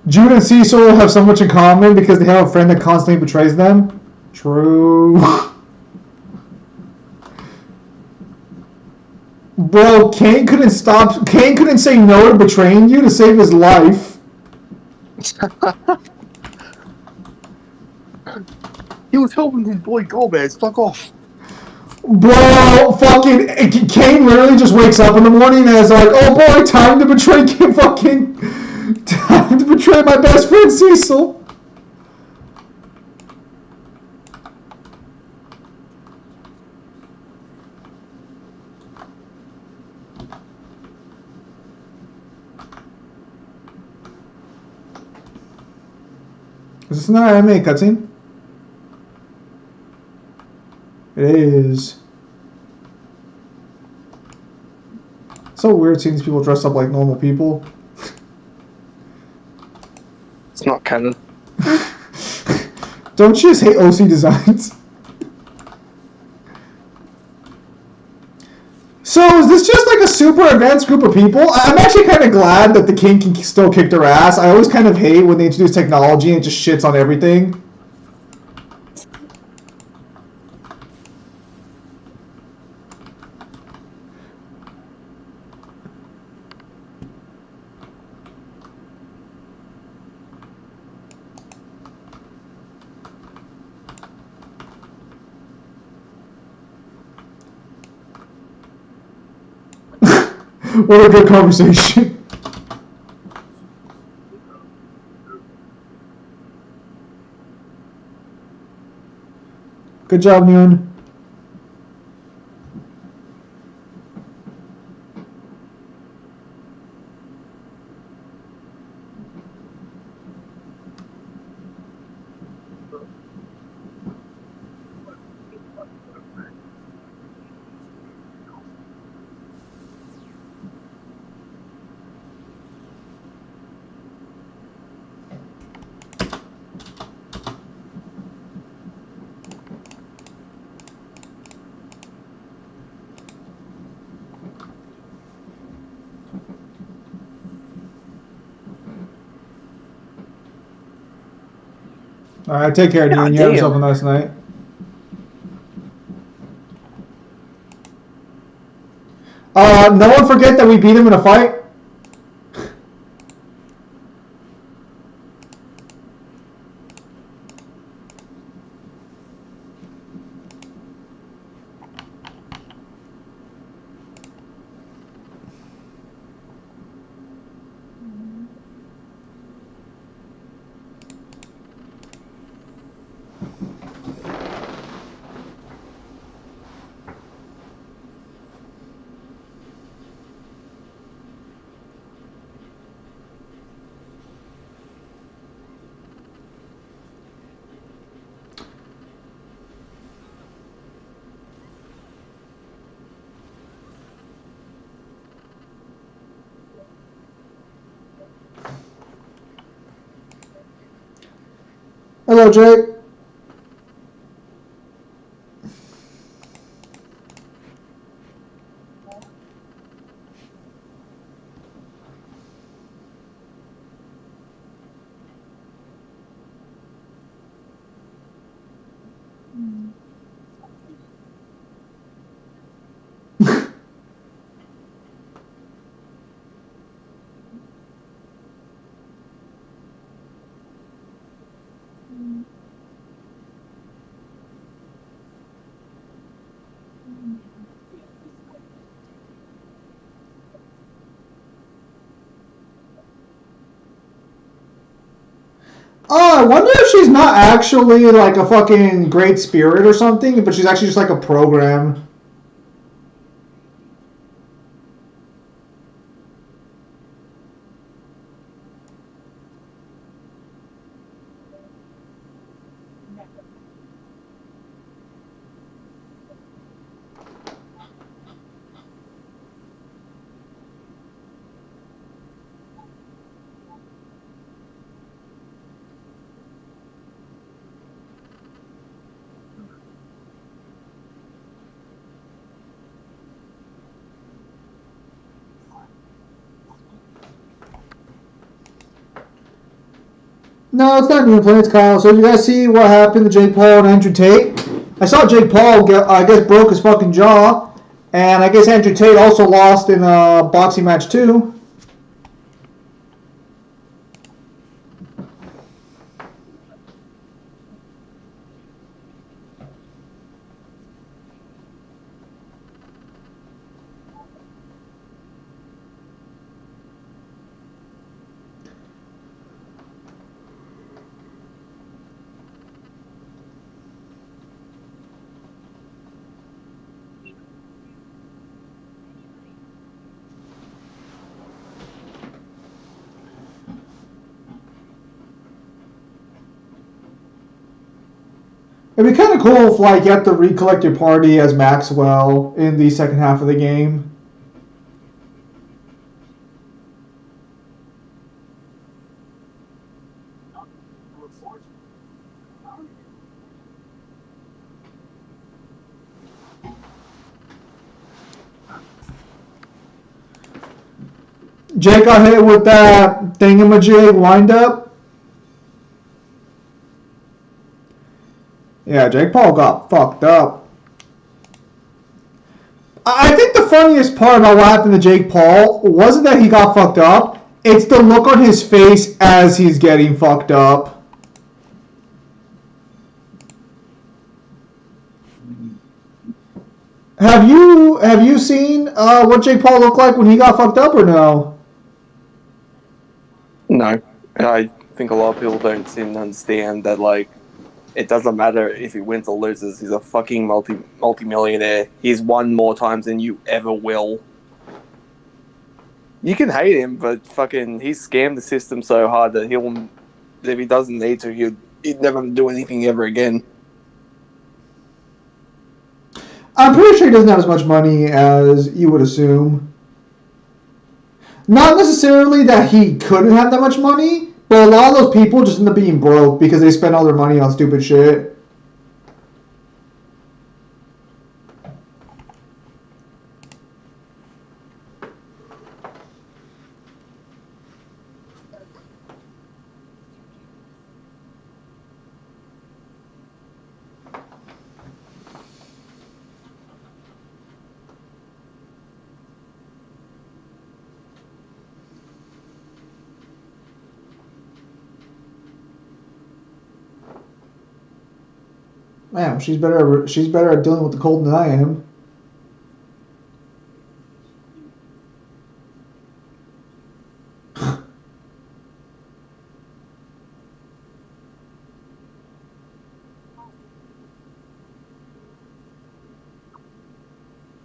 Jude and Cecil have so much in common because they have a friend that constantly betrays them. True. Bro, Kane couldn't say no to betraying you to save his life. He was helping his boy Gomez. Fuck off. Bro, fucking Kane literally just wakes up in the morning and is like, "Oh boy, time to betray time to betray my best friend Cecil." Is this another anime cutscene? It is. So weird seeing these people dressed up like normal people. It's not canon. Don't you just hate OC designs? So is this just like a super advanced group of people? I'm actually kind of glad that the king can still kick their ass. I always kind of hate when they introduce technology and it just shits on everything. What a good conversation. Good job, Moon. Alright, take care, Dean. You have yourself a nice night. No one forget that we beat him in a fight. Hello, Jake. Oh, I wonder if she's not actually like a fucking great spirit or something, but she's actually just like a program. No, it's not New Planets, Kyle. So did you guys see what happened to Jake Paul and Andrew Tate? I saw Jake Paul, I guess, broke his fucking jaw. And I guess Andrew Tate also lost in a boxing match, too. It'd be kind of cool if, like, you have to recollect your party as Maxwell in the second half of the game. Jake got hit with that thingamajig windup. Yeah, Jake Paul got fucked up. I think the funniest part about what happened to Jake Paul wasn't that he got fucked up. It's the look on his face as he's getting fucked up. Have you seen what Jake Paul looked like when he got fucked up or no? No. I think a lot of people don't seem to understand that, like, it doesn't matter if he wins or loses. He's a fucking multi-millionaire. He's won more times than you ever will. You can hate him, but fucking he's scammed the system so hard that if he doesn't need to, he'd never do anything ever again. I'm pretty sure he doesn't have as much money as you would assume. Not necessarily that he couldn't have that much money, but a lot of those people just end up being broke because they spend all their money on stupid shit. Man, she's better at dealing with the cold than I am.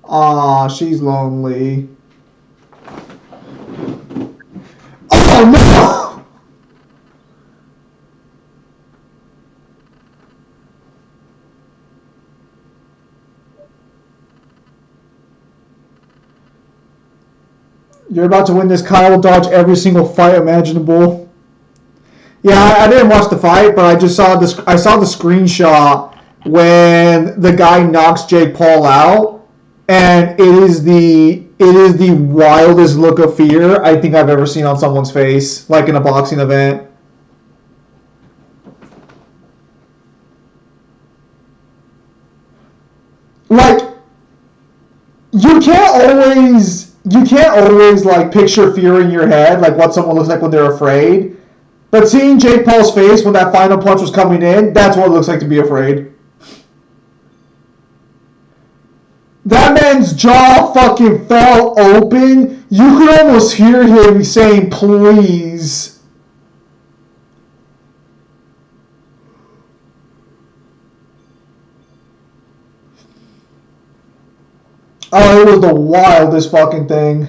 Aw, she's lonely. Oh no! You're about to win this. Kyle will dodge every single fight imaginable. Yeah, I didn't watch the fight, but I just saw this. I saw the screenshot when the guy knocks Jake Paul out, and it is the wildest look of fear I think I've ever seen on someone's face, like in a boxing event. Like, you can't always like picture fear in your head, like what someone looks like when they're afraid. But seeing Jake Paul's face when that final punch was coming in, that's what it looks like to be afraid. That man's jaw fucking fell open. You could almost hear him saying, please. Oh, it was the wildest fucking thing.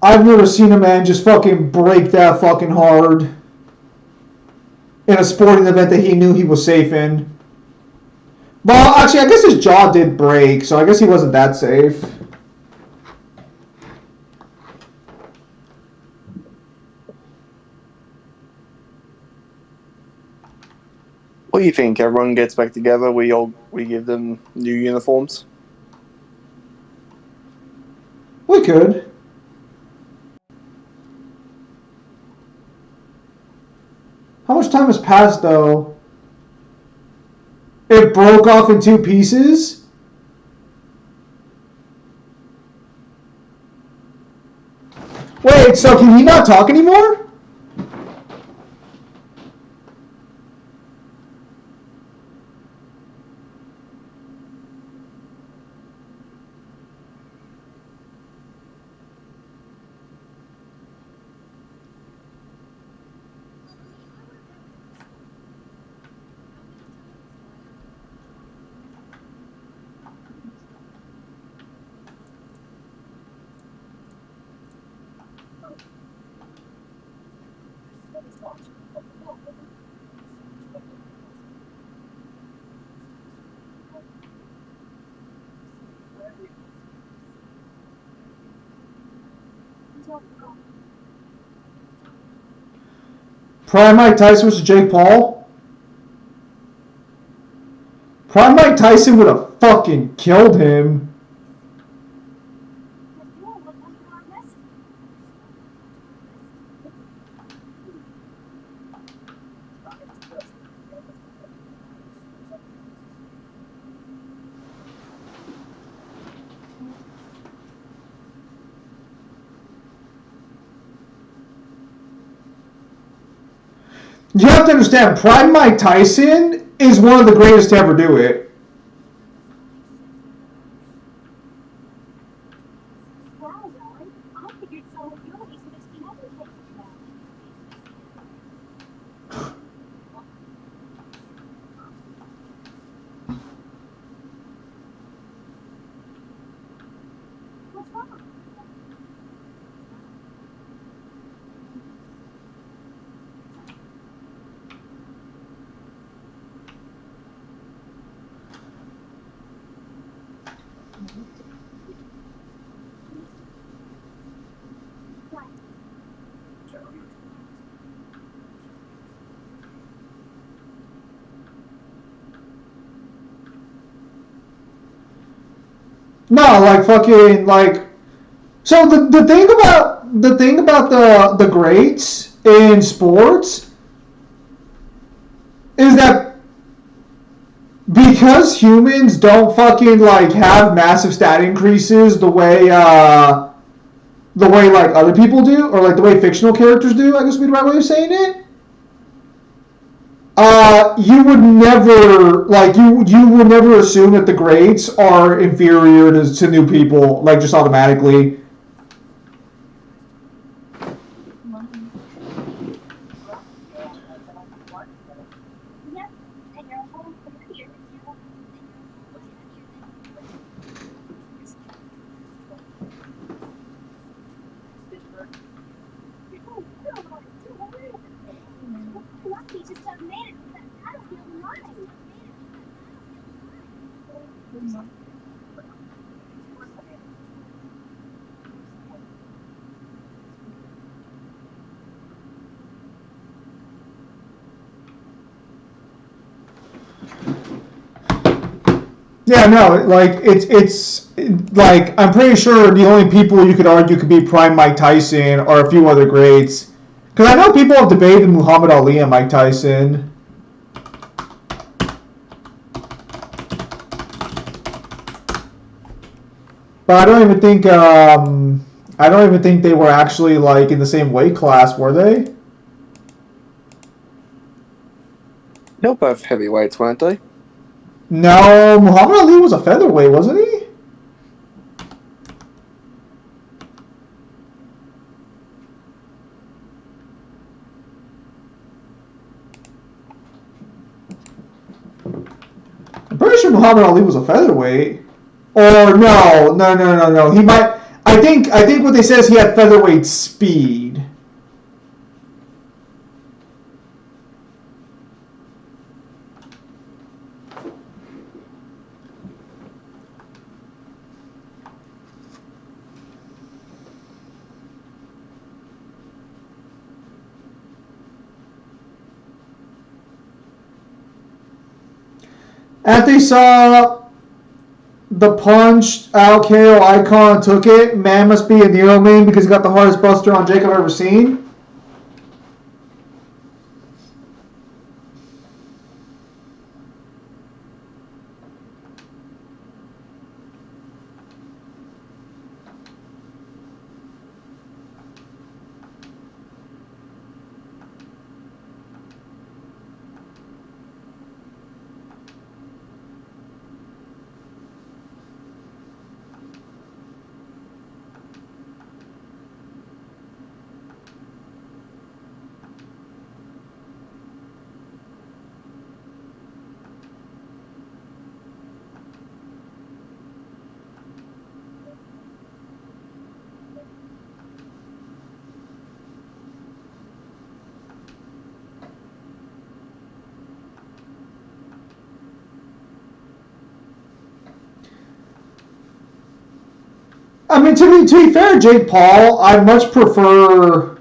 I've never seen a man just fucking break that fucking hard in a sporting event that he knew he was safe in. Well, actually, I guess his jaw did break, so I guess he wasn't that safe. What do you think? Everyone gets back together. We give them new uniforms. We could. How much time has passed, though? It broke off in two pieces? Wait, so can he not talk anymore? Prime Mike Tyson versus Jake Paul? Prime Mike Tyson would have fucking killed him. You have to understand, Prime Mike Tyson is one of the greatest to ever do it. No, like fucking like. So the thing about the greats in sports is that because humans don't fucking like have massive stat increases the way like other people do, or like the way fictional characters do, I guess would be the right way of saying it. You would never like you would never assume that the grades are inferior to new people, like just automatically. Yeah, no, like it's like I'm pretty sure the only people you could argue could be Prime Mike Tyson or a few other greats. Because I know people have debated Muhammad Ali and Mike Tyson. But I don't even think they were actually like in the same weight class, were they? They were both heavyweights, weren't they? No, Muhammad Ali was a featherweight, wasn't he? I'm pretty sure Muhammad Ali was a featherweight. Or no. He might. I think what they said is he had featherweight speed. After they saw the punch, Al KO icon took it. Man must be a Nero main because he got the hardest buster on Jake I've ever seen. I mean, to be fair, Jake Paul, I much prefer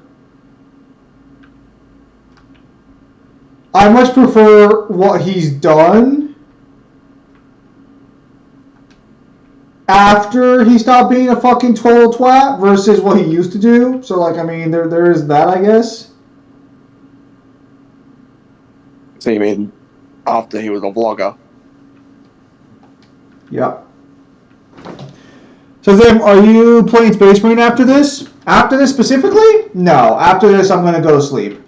what he's done after he stopped being a fucking total twat versus what he used to do. So, like, I mean, there is that, I guess. So you mean after he was a vlogger? Yep. So then, are you playing Space Marine after this? After this specifically? No. After this, I'm going to go to sleep.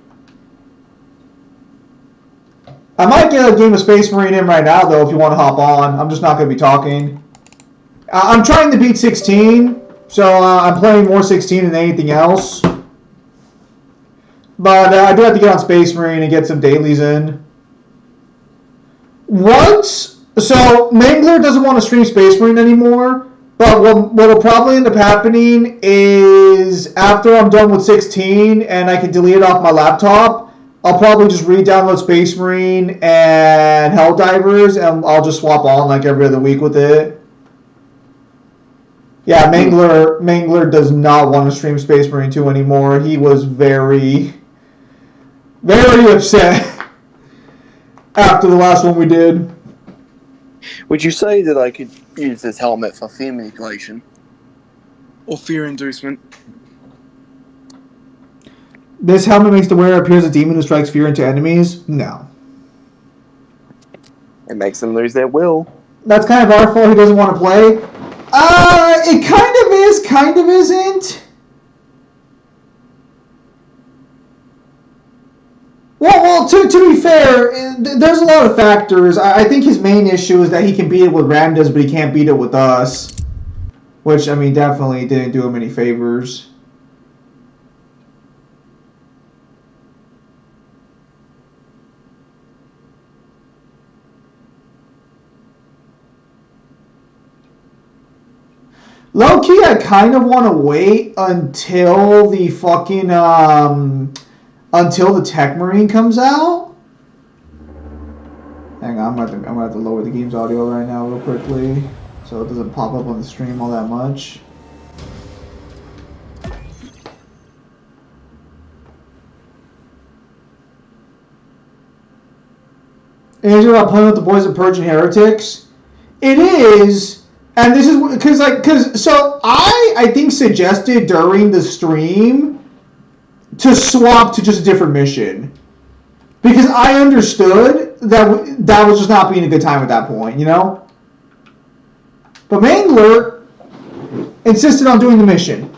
I might get a game of Space Marine in right now, though, if you want to hop on. I'm just not going to be talking. I'm trying to beat 16, so I'm playing more 16 than anything else. But I do have to get on Space Marine and get some dailies in. So Mangler doesn't want to stream Space Marine anymore. But what will probably end up happening is after I'm done with 16 and I can delete it off my laptop, I'll probably just re-download Space Marine and Helldivers and I'll just swap on like every other week with it. Yeah, Mangler does not want to stream Space Marine 2 anymore. He was very, very upset after the last one we did. Would you say that I could use this helmet for fear manipulation? Or fear inducement? This helmet makes the wearer appear as a demon who strikes fear into enemies? No. It makes them lose their will. That's kind of our fault he doesn't want to play. It kind of is, kind of isn't. Well, to be fair, there's a lot of factors. I think his main issue is that he can beat it with randos, but he can't beat it with us. Which, I mean, definitely didn't do him any favors. Low-key, I kind of want to wait until the fucking, until the Tech Marine comes out. Hang on, I'm gonna have to lower the game's audio right now real quickly so it doesn't pop up on the stream all that much. And you're about playing with the boys of Purge and Heretics? It is, and this is because I think suggested during the stream to swap to just a different mission. Because I understood that was just not being a good time at that point, you know? But Mangler insisted on doing the mission.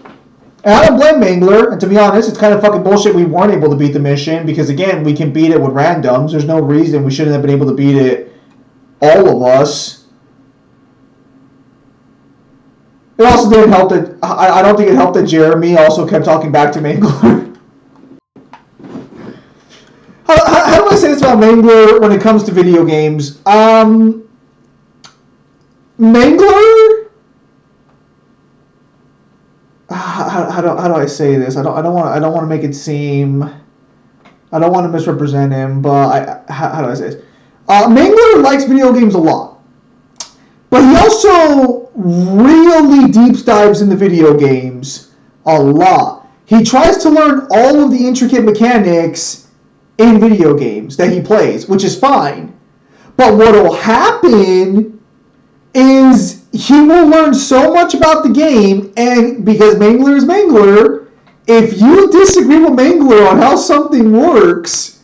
And I don't blame Mangler, and to be honest, it's kind of fucking bullshit we weren't able to beat the mission, because again, we can beat it with randoms. There's no reason we shouldn't have been able to beat it, all of us. It also didn't help that, I don't think it helped that Jeremy also kept talking back to Mangler. How do I say this about Mangler when it comes to video games? Mangler? How do I say this? I don't want to make it seem. I don't want to misrepresent him, but how do I say this? Mangler likes video games a lot, but he also really deep dives into video games a lot. He tries to learn all of the intricate mechanics in video games that he plays, which is fine. But what will happen is he will learn so much about the game, and because Mangler is Mangler, if you disagree with Mangler on how something works,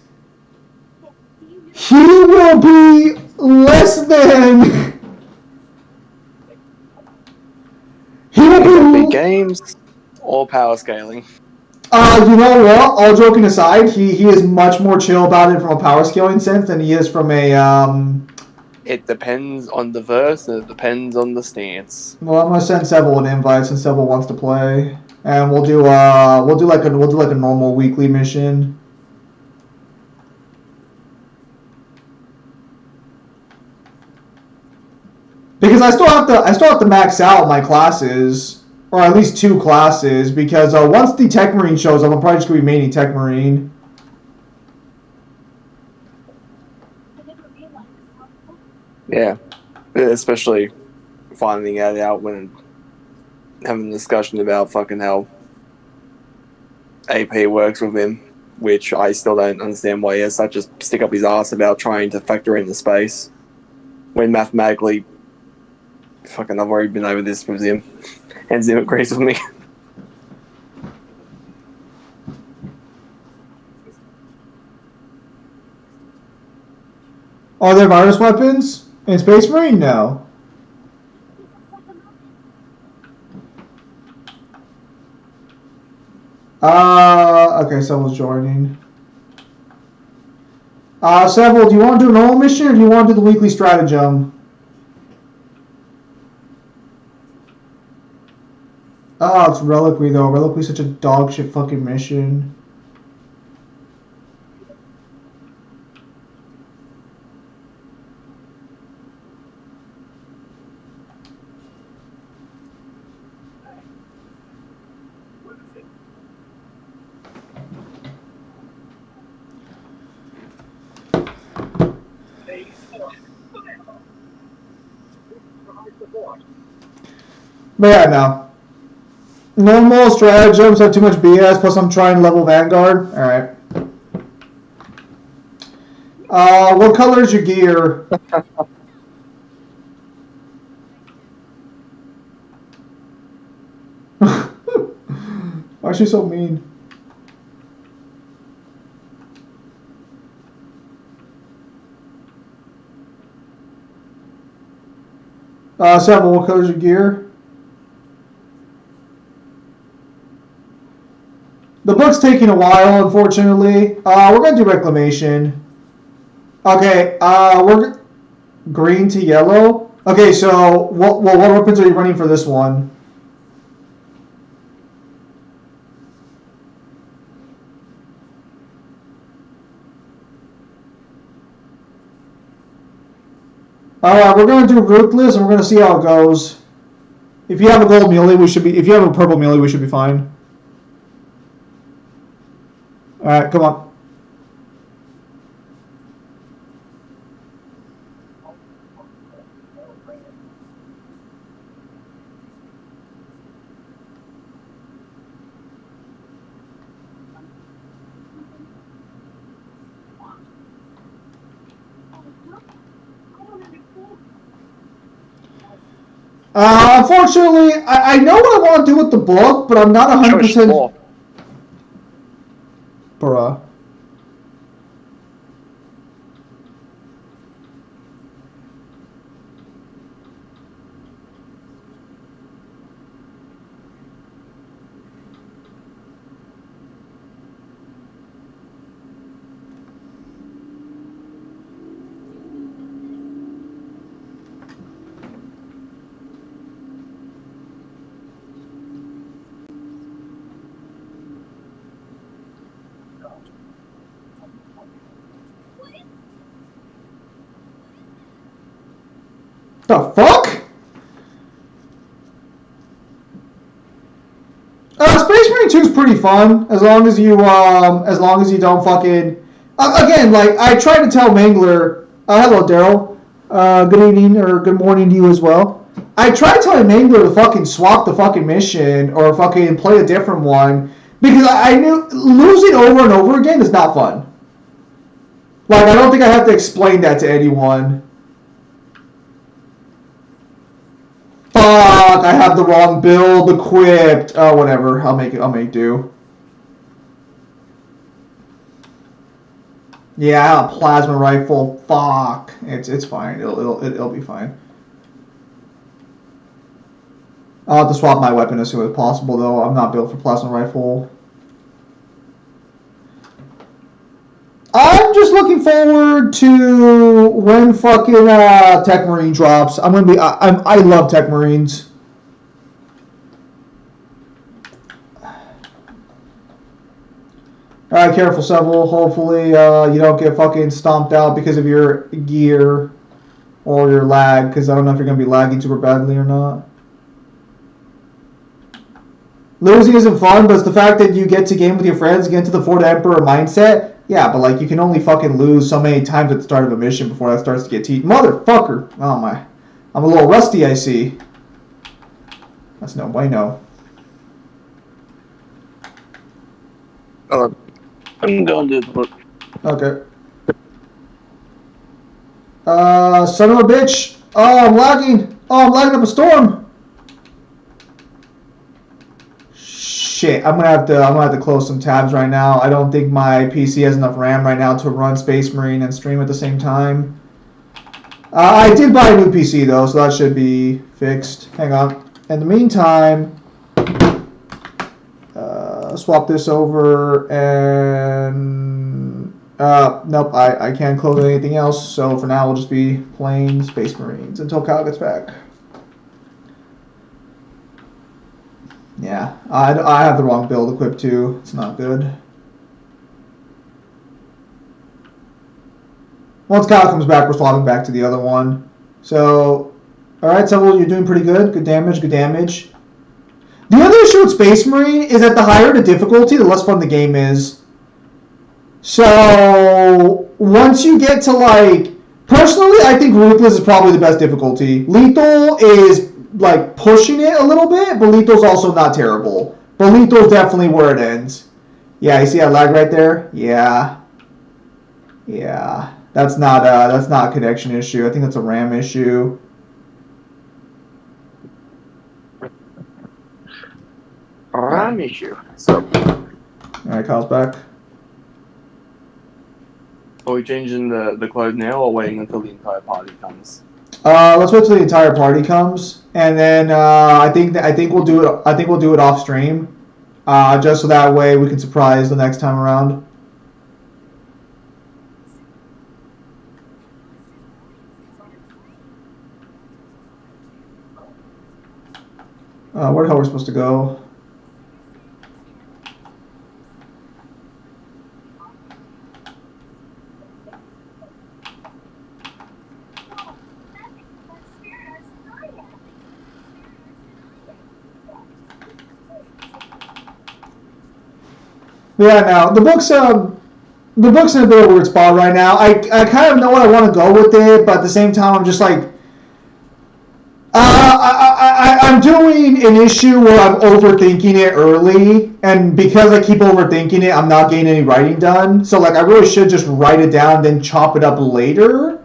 he will be less than. He will be games or power scaling. You know what? All joking aside, he is much more chill about it from a power scaling sense than he is from a. It depends on the verse, and it depends on the stance. Well, I'm gonna send Seville an invite since Seville wants to play, and we'll do like a normal weekly mission. Because I still have to max out my classes, or at least 2 classes. Because once the Tech Marine shows up, I'm probably just gonna be mainly Tech Marine. Yeah, especially finding that out when having a discussion about fucking how AP works with him, which I still don't understand why he has such a stick up his ass about trying to factor in the space when mathematically, fucking, I've already been over this with him, and Zim agrees with me. Are there virus weapons in Space Marine? No. Okay, Seville's joining. Seville, do you want to do a normal mission or do you want to do the weekly stratagem? Oh, it's Reliquary though. Reliquary's such a dog shit fucking mission. But yeah, no. Normal stratagems have too much BS, plus I'm trying to level Vanguard. Alright. What color is your gear? Why is she so mean? Seville, what color is your gear? The book's taking a while, unfortunately. We're gonna do reclamation. Okay, we're green to yellow. Okay, so what weapons are you running for this one? Alright, we're gonna do Ruthless and we're gonna see how it goes. If you have a gold melee, if you have a purple melee, we should be fine. Alright, come on. Unfortunately, I know what I want to do with the book, but I'm not 100%. Bruh. The fuck? Space Marine 2 is pretty fun as long as you don't fucking. Again, like I try to tell Mangler. Hello, Daryl. Good evening or good morning to you as well. I try telling Mangler to fucking swap the fucking mission or fucking play a different one because I knew losing over and over again is not fun. Like I don't think I have to explain that to anyone. Fuck! I have the wrong build equipped. Oh, whatever. I'll make do. Yeah, I have a plasma rifle. Fuck. It's fine. It'll be fine. I'll have to swap my weapon as soon as possible, though. I'm not built for plasma rifle. I'm just looking forward to when fucking Tech Marine drops. I love Tech Marines. Alright, careful, Seville. Hopefully you don't get fucking stomped out because of your gear or your lag, because I don't know if you're going to be lagging super badly or not. Losing isn't fun, but it's the fact that you get to game with your friends, get into the Fort Emperor mindset. Yeah, but like you can only fucking lose so many times at the start of a mission before that starts to get teed. Motherfucker! Oh my. I'm a little rusty, I see. That's no bueno. I'm going to look. Okay. Son of a bitch! Oh, I'm lagging! Oh, I'm lagging up a storm! Shit, I'm gonna have to close some tabs right now. I don't think my PC has enough RAM right now to run Space Marine and stream at the same time. I did buy a new PC though, so that should be fixed. Hang on. In the meantime, swap this over and nope, I can't close anything else. So for now, we'll just be playing Space Marines until Kyle gets back. Yeah, I have the wrong build equipped too. It's not good. Once Kyle comes back, we're swapping back to the other one. So, alright, Seville, you're doing pretty good. Good damage, good damage. The other issue with Space Marine is that the higher the difficulty, the less fun the game is. So, once you get to like... Personally, I think Ruthless is probably the best difficulty. Lethal is... like pushing it a little bit, but Lethal's also not terrible. But Lethal's definitely where it ends. Yeah, you see that lag right there? Yeah. Yeah. That's not a connection issue. I think that's a RAM issue. RAM issue. So alright, Kyle's back. are we changing the clothes now or waiting until the entire party comes? Let's wait till the entire party comes, and then I think we'll do it. I think we'll do it off stream, just so that way we can surprise the next time around. Where the hell are we supposed to go? Yeah, now the book's in a bit of a weird spot right now. I kind of know what I want to go with it, but at the same time, I'm just like, I'm doing an issue where I'm overthinking it early, and because I keep overthinking it, I'm not getting any writing done. So like, I really should just write it down, then chop it up later.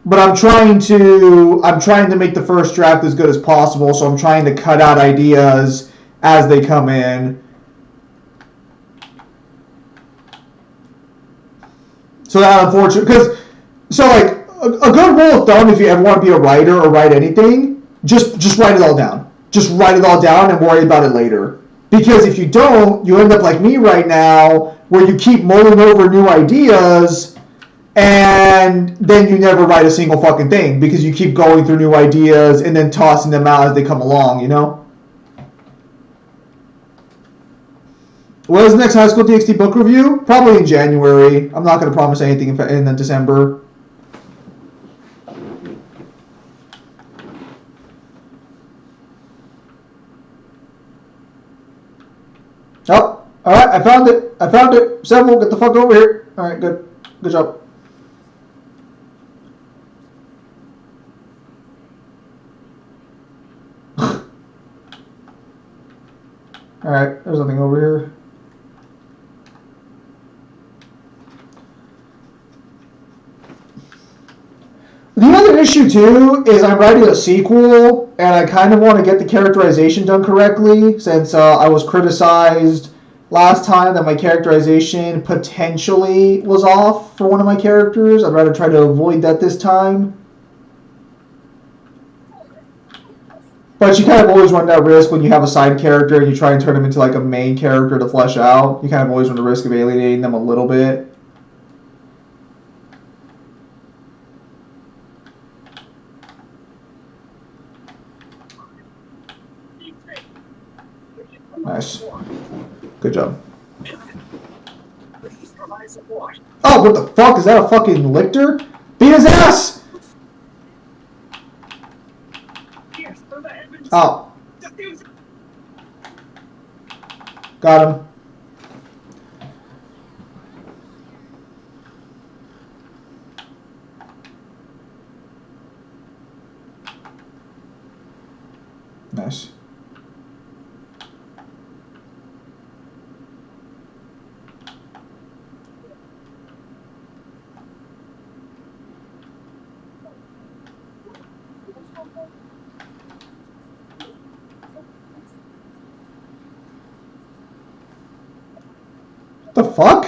But I'm trying to make the first draft as good as possible, so I'm trying to cut out ideas as they come in. So that unfortunate, because like a good rule of thumb, if you ever want to be a writer or write anything, just write it all down. Just write it all down and worry about it later. Because if you don't, you end up like me right now, where you keep mulling over new ideas, and then you never write a single fucking thing because you keep going through new ideas and then tossing them out as they come along. You know. What is the next High School DxD book review? Probably in January. I'm not going to promise anything in December. Oh, alright, I found it. I found it. Samuel, get the fuck over here. Alright, good. Good job. Alright, there's nothing over here. The other issue, too, is I'm writing a sequel, and I kind of want to get the characterization done correctly, since I was criticized last time that my characterization potentially was off for one of my characters. I'd rather try to avoid that this time. But you kind of always run that risk when you have a side character and you try and turn them into like a main character to flesh out. You kind of always run the risk of alienating them a little bit. Nice. Good job. Oh, what the fuck? Is that a fucking lictor? Beat his ass! Oh. Got him. Nice. The fuck?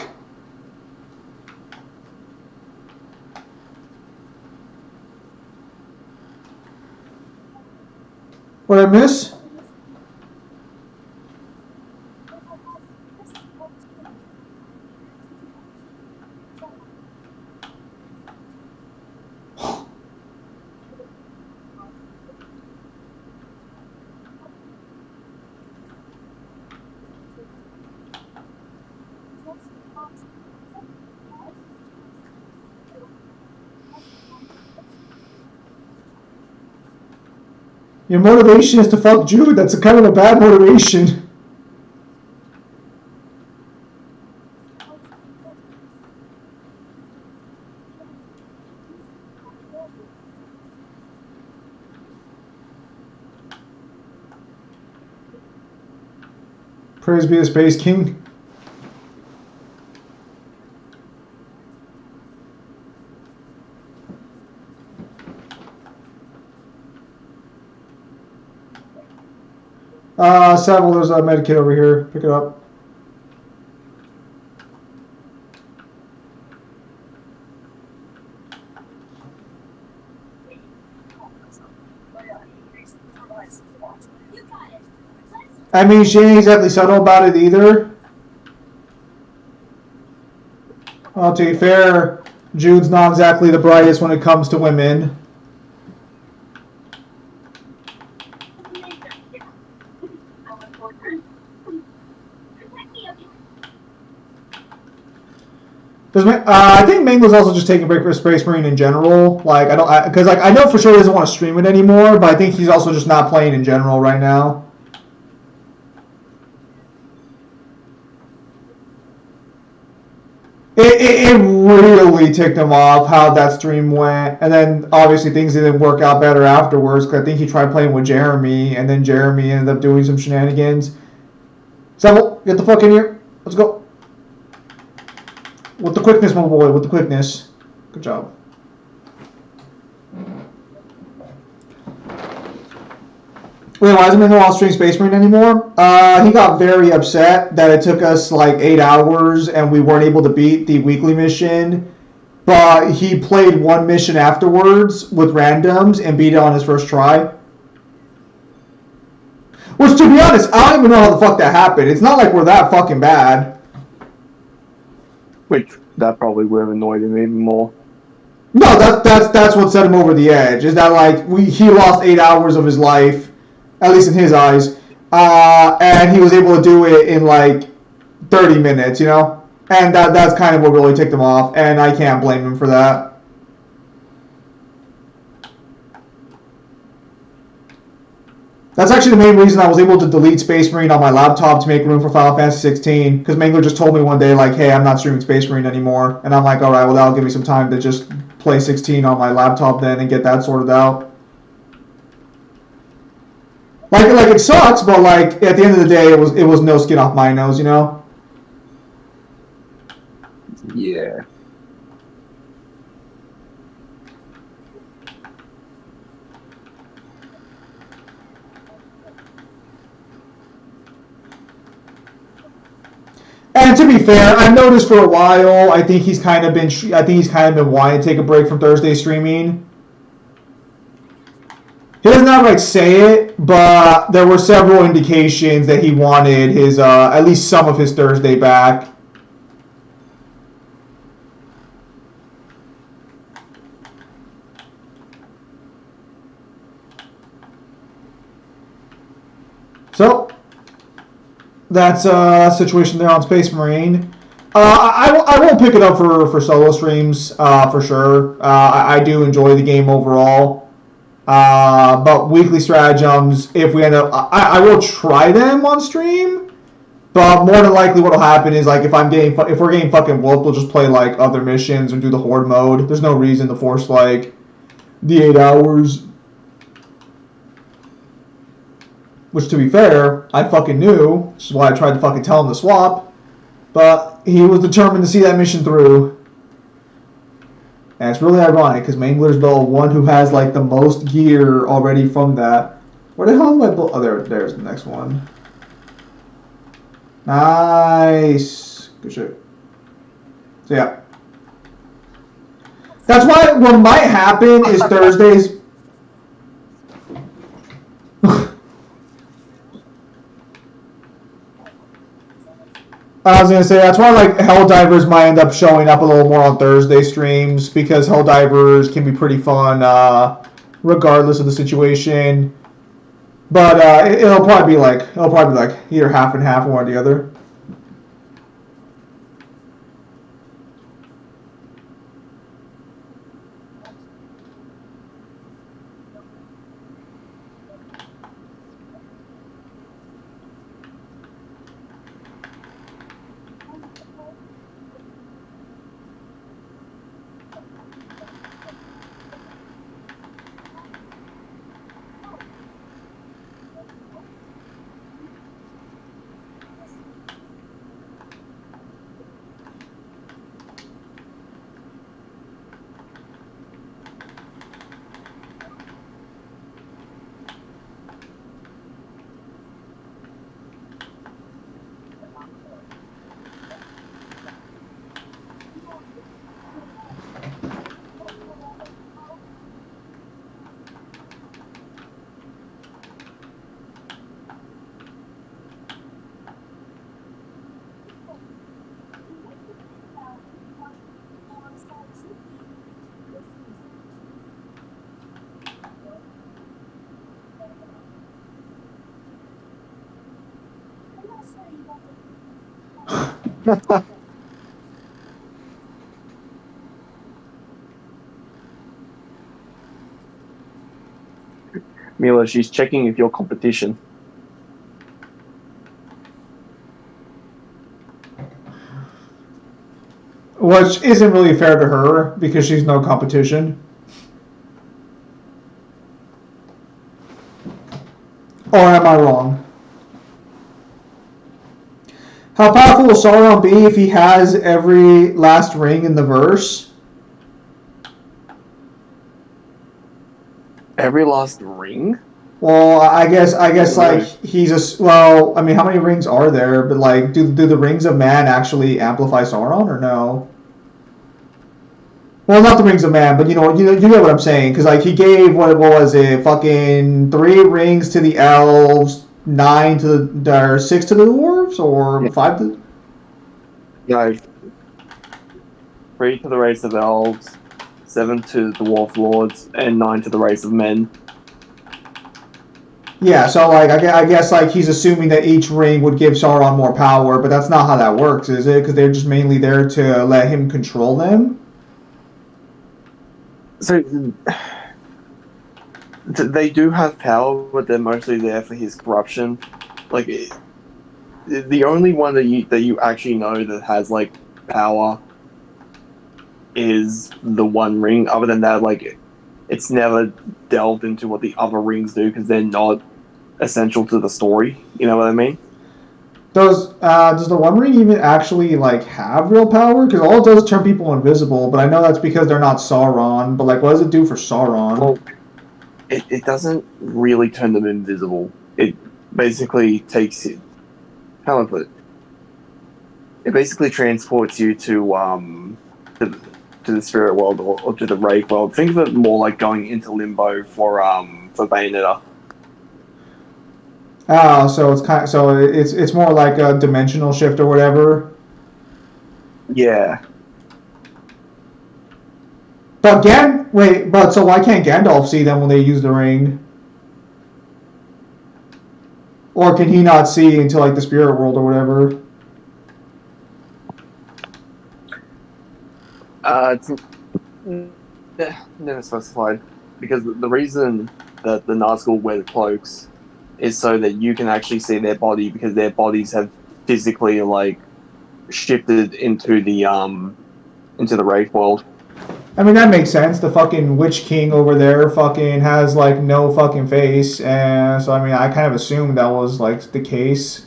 What did I miss? Your motivation is to fuck Jude. That's a kind of a bad motivation. Praise be the Space King. Samuel, there's a medikit over here. Pick it up. I mean, she ain't exactly subtle about it either. Well, to be fair, Jude's not exactly the brightest when it comes to women. I think Mangler's also just taking a break for Space Marine in general. Like, because I know for sure he doesn't want to stream it anymore, but I think he's also just not playing in general right now. It really ticked him off how that stream went, and then obviously things didn't work out better afterwards. Because I think he tried playing with Jeremy, and then Jeremy ended up doing some shenanigans. Samuel, get the fuck in here. Let's go. With the quickness, my boy. With the quickness. Good job. Wait, why isn't Mangler on stream Space Marine anymore? He got very upset that it took us like 8 hours and we weren't able to beat the weekly mission. But he played one mission afterwards with randoms and beat it on his first try. Which, to be honest, I don't even know how the fuck that happened. It's not like we're that fucking bad. Which, that probably would have annoyed him even more. No, that's what set him over the edge. Is that like he lost 8 hours of his life, at least in his eyes, and he was able to do it in like 30 minutes, you know? And that's kind of what really ticked him off, and I can't blame him for that. That's actually the main reason I was able to delete Space Marine on my laptop to make room for Final Fantasy 16. Because Mangler just told me one day, like, hey, I'm not streaming Space Marine anymore. And I'm like, alright, well, that'll give me some time to just play 16 on my laptop then and get that sorted out. Like it sucks, but like at the end of the day, it was no skin off my nose, you know. Yeah. And to be fair, I've noticed for a while. I think he's kind of been wanting to take a break from Thursday streaming. He doesn't outright say it, but there were several indications that he wanted his at least some of his Thursday back. So that's a situation there on Space Marine. I won't pick it up for solo streams for sure. I do enjoy the game overall. But weekly stratagems, if we end up, I will try them on stream. But more than likely, what'll happen is like if we're getting fucking whooped, we'll just play like other missions and do the horde mode. There's no reason to force like the 8 hours. Which, to be fair, I fucking knew, which is why I tried to fucking tell him to swap. But he was determined to see that mission through. And it's really ironic, because Mangler's the one who has, like, the most gear already from that. Where the hell is my boat? Oh, there's the next one. Nice. Good shit. So, yeah. That's why what might happen is Thursdays... I was gonna say that's why like Helldivers might end up showing up a little more on Thursday streams because Helldivers can be pretty fun, regardless of the situation. But it'll probably be like either half and half, one or the other. Mila, she's checking if you're competition. Which isn't really fair to her because she's no competition. Or am I wrong? How powerful will Sauron be if he has every last ring in the verse? Every last ring? Well, I guess like he's a well. I mean, how many rings are there? But like, do the rings of man actually amplify Sauron or no? Well, not the rings of man, but you know what I'm saying. Because like he gave what was it? Fucking 3 rings to the elves, 9 to the or 6 to the dwarves, or 5 to. No. 3 to the race of elves, 7 to the dwarf lords, and 9 to the race of men. Yeah, so like I guess like he's assuming that each ring would give Sauron more power, but that's not how that works, is it? Because they're just mainly there to let him control them. So They do have power, but they're mostly there for his corruption. Like the only one that you actually know that has like power is the One Ring. Other than that, like it's never delved into what the other rings do because they're not essential to the story. You know what I mean? Does the One Ring even actually like have real power? Because all it does is turn people invisible. But I know that's because they're not Sauron. But like, what does it do for Sauron? Well, it doesn't really turn them invisible. It basically takes it. How do I put it? It basically transports you to, to the spirit world or to the rave world. Think of it more like going into limbo for Bayonetta. Oh, so it's more like a dimensional shift or whatever. Yeah. But but so why can't Gandalf see them when they use the ring? Or can he not see into like the spirit world or whatever? It's never specified because the reason that the Nazgul wear the cloaks is so that you can actually see their body because their bodies have physically like shifted into the Wraith world. I mean, that makes sense. The fucking Witch King over there fucking has like no fucking face, and so I mean, I kind of assumed that was like the case.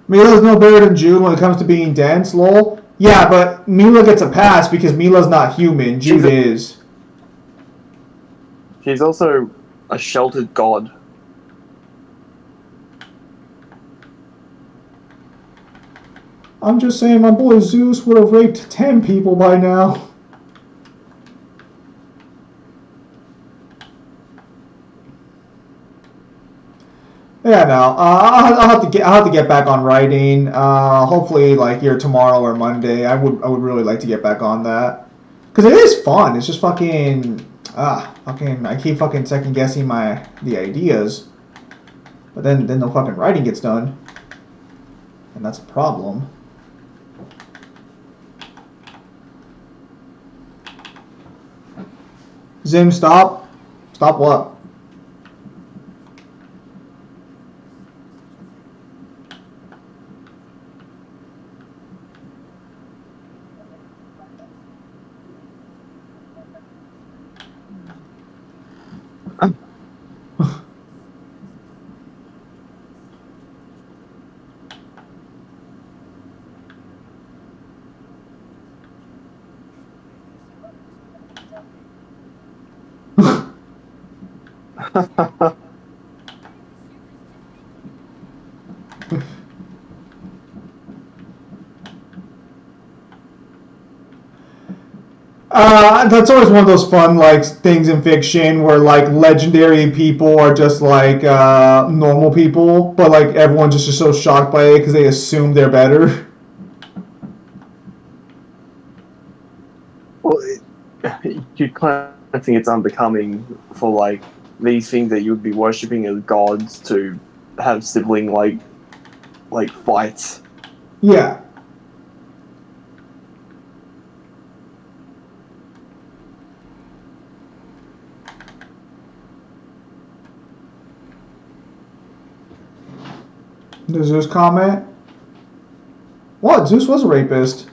Mila's no better than Jude when it comes to being dense, lol. Yeah, but Mila gets a pass because Mila's not human. Jude is. She's also a sheltered god. I'm just saying my boy Zeus would have raped 10 people by now. Yeah, no. I'll have to get back on writing. Hopefully, like here tomorrow or Monday. I would really like to get back on that because it is fun. It's just fucking. I keep fucking second guessing the ideas, but then the fucking writing gets done, and that's a problem. Zim, stop. Stop what? That's always one of those fun like things in fiction where like legendary people are just like normal people, but like everyone's just so shocked by it because they assume they're better. Well, you kind of think it's unbecoming for like these things that you would be worshipping as gods to have sibling like fights. Yeah. Does Zeus comment? What? Zeus was a rapist.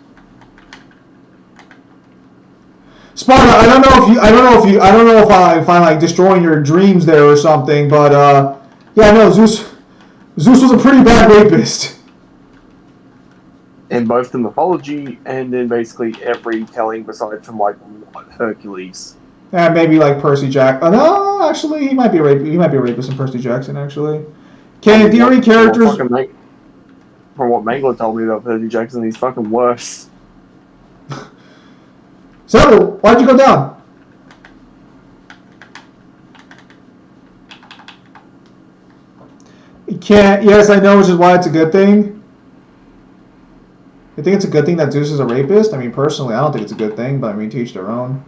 Sparta, I don't know if I'm like destroying your dreams there or something, but yeah, no, Zeus was a pretty bad rapist. In both the mythology and in basically every telling besides from like Hercules. And maybe like Percy Jackson. No, actually, he might be a rapist in Percy Jackson. Actually, can theory characters? From what Mangler told me about Percy Jackson, he's fucking worse. So, why'd you go down? You can't. Yes, I know, which is why it's a good thing. I think it's a good thing that Zeus is a rapist. I mean, personally, I don't think it's a good thing, but I mean, to each their own.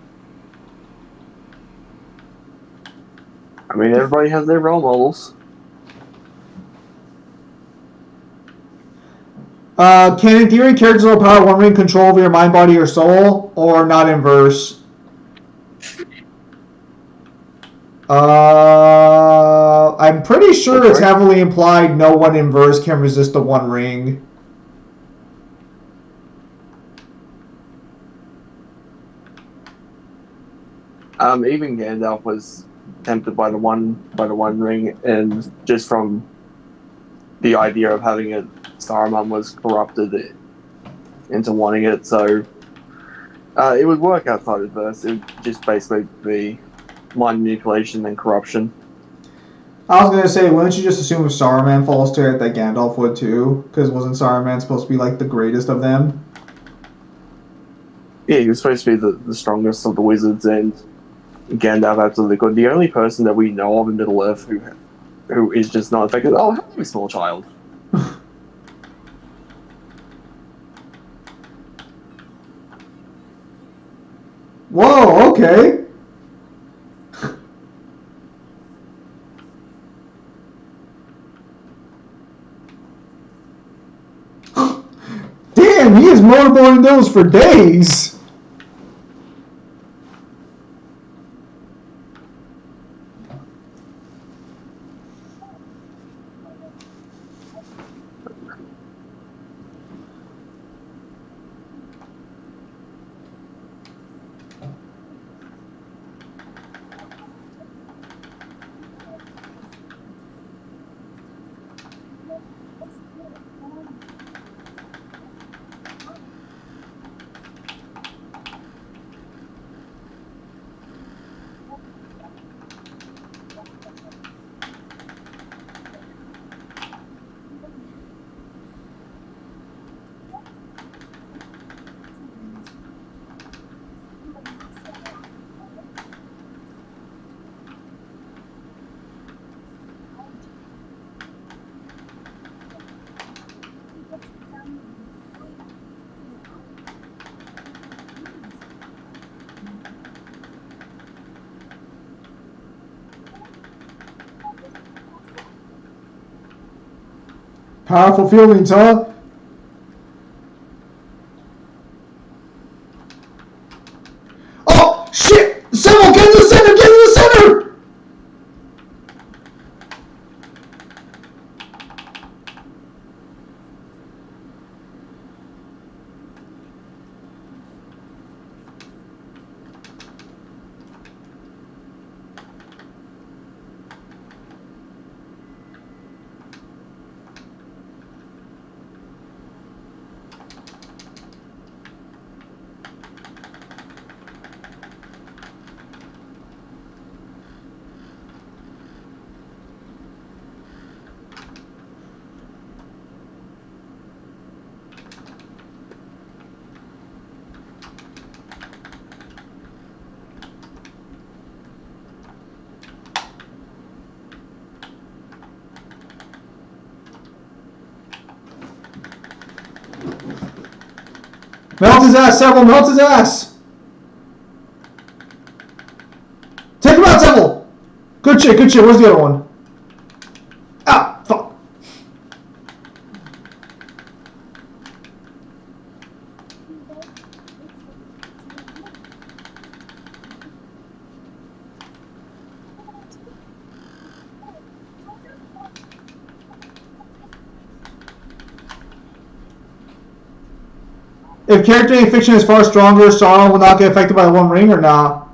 I mean, everybody has their role models. Can in theory characters with power one ring control over your mind, body, or soul, or not inverse? I'm pretty sure it's heavily implied no one inverse can resist the one ring. Even Gandalf was tempted by the one ring, and just from the idea of having it, Saruman was corrupted into wanting it. So it would work outside of verse. It would just basically be mind manipulation and corruption. I was gonna say, wouldn't you just assume if Saruman falls to it that Gandalf would too? Because wasn't Saruman supposed to be like the greatest of them? Yeah, he was supposed to be the strongest of the wizards, and Gandalf absolutely good. The only person that we know of in Middle Earth who is just not affected. Oh, hello, small child. Whoa, okay. Damn, he is motorboarding those for days. Powerful feelings, huh? Oh, shit! Someone get in the center! Get in the center! Melt his ass, Seville! Melt his ass! Take him out, Seville! Good shit, good shit. Where's the other one? Ah, fuck. If character in fiction is far stronger, Sauron will not get affected by the One Ring or not?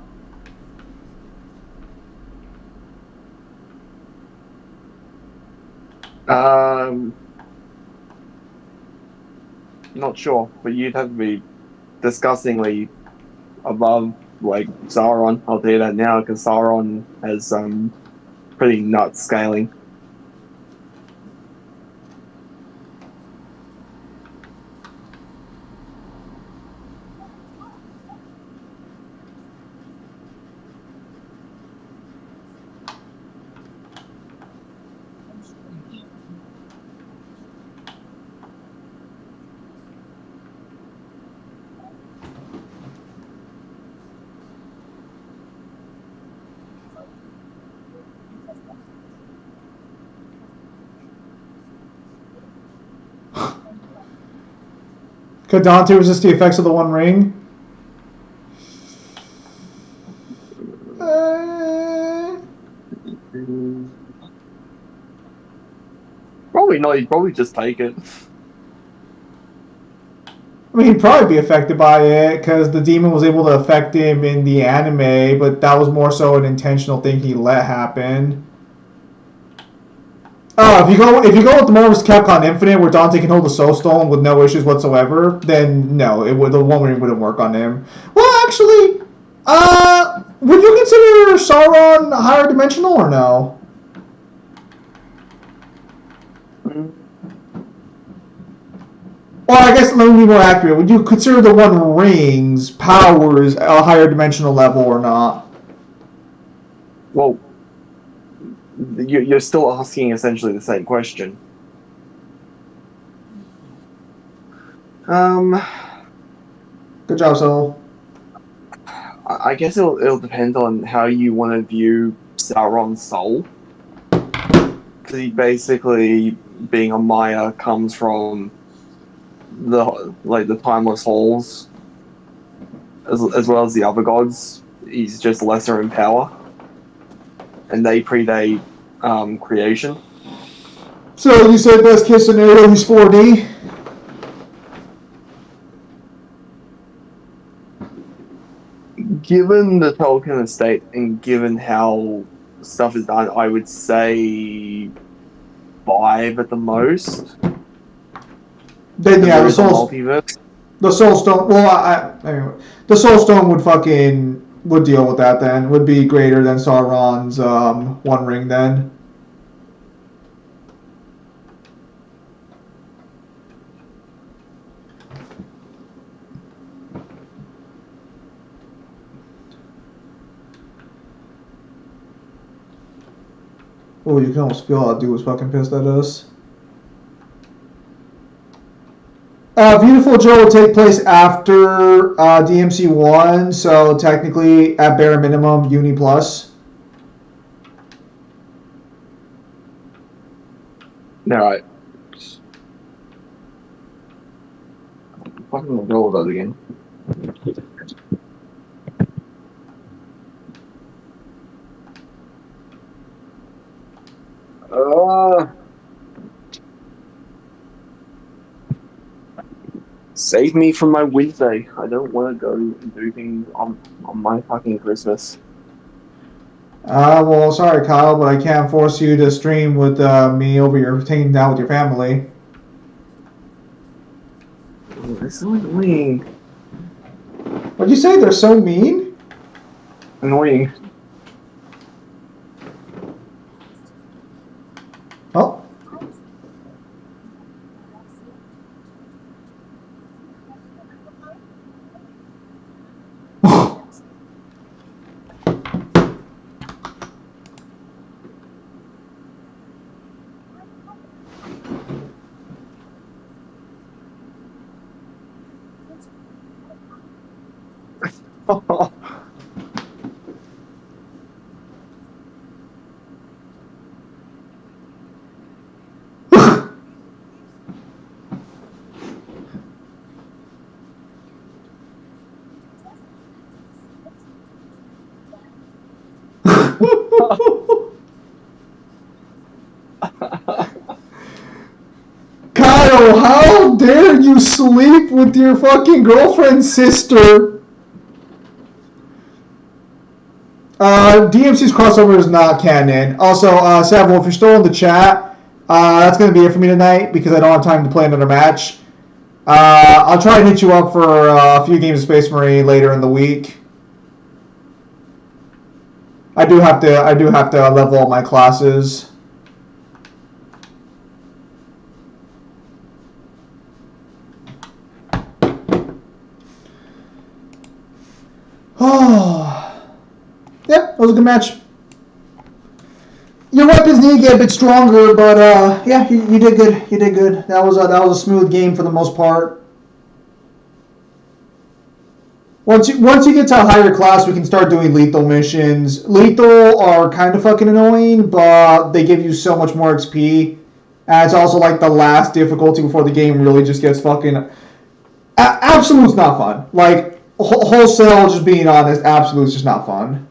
Not sure, but you'd have to be disgustingly above like Sauron. I'll tell you that now, because Sauron has pretty nuts scaling. Could Dante resist the effects of the One Ring? Probably not. He'd probably just take it. I mean, he'd probably be affected by it because the demon was able to affect him in the anime, but that was more so an intentional thing he let happen. Oh, if you go with the Marvel's Capcom Infinite, where Dante can hold the Soul Stone with no issues whatsoever, then no, the One Ring wouldn't work on him. Well, actually, would you consider Sauron higher dimensional or no? Or I guess let me be more accurate. Would you consider the One Ring's powers a higher dimensional level or not? Well, you're still asking essentially the same question. Good job, Sol. I guess it'll depend on how you want to view Sauron's soul. Because he basically, being a Maya, comes from the timeless halls, as well as the other gods. He's just lesser in power, and they predate creation. So you said best case scenario he's 4D. Given the Tolkien estate and given how stuff is done, I would say 5 at the most. Then yeah, the Soul Stone. Well, anyway, the Soul Stone would deal with that. Then would be greater than Sauron's One Ring. Then. Oh, you can almost feel that dude was fucking pissed at us. Beautiful Joe will take place after DMC 1, so technically, at bare minimum, Uni Plus. Alright. Fucking roll that again. Save me from my Wednesday. I don't want to go and do things on my fucking Christmas. Well, sorry, Kyle, but I can't force you to stream with me over your hanging out with your family. They're so annoying. What'd you say? They're so mean? Annoying. Oh. Kyle, how dare you sleep with your fucking girlfriend's sister? DMC's crossover is not canon. Also, Savile, if you're still in the chat, that's going to be it for me tonight because I don't have time to play another match. I'll try and hit you up for a few games of Space Marine later in the week. I do have to level all my classes. Oh, yep, that was a good match. Your weapons need to get a bit stronger, but yeah, you did good. You did good. That was a smooth game for the most part. Once you get to a higher class, we can start doing lethal missions. Lethal are kind of fucking annoying, but they give you so much more XP. And it's also like the last difficulty before the game really just gets fucking... Absolute's not fun. Like, wholesale, just being honest, Absolute's just not fun.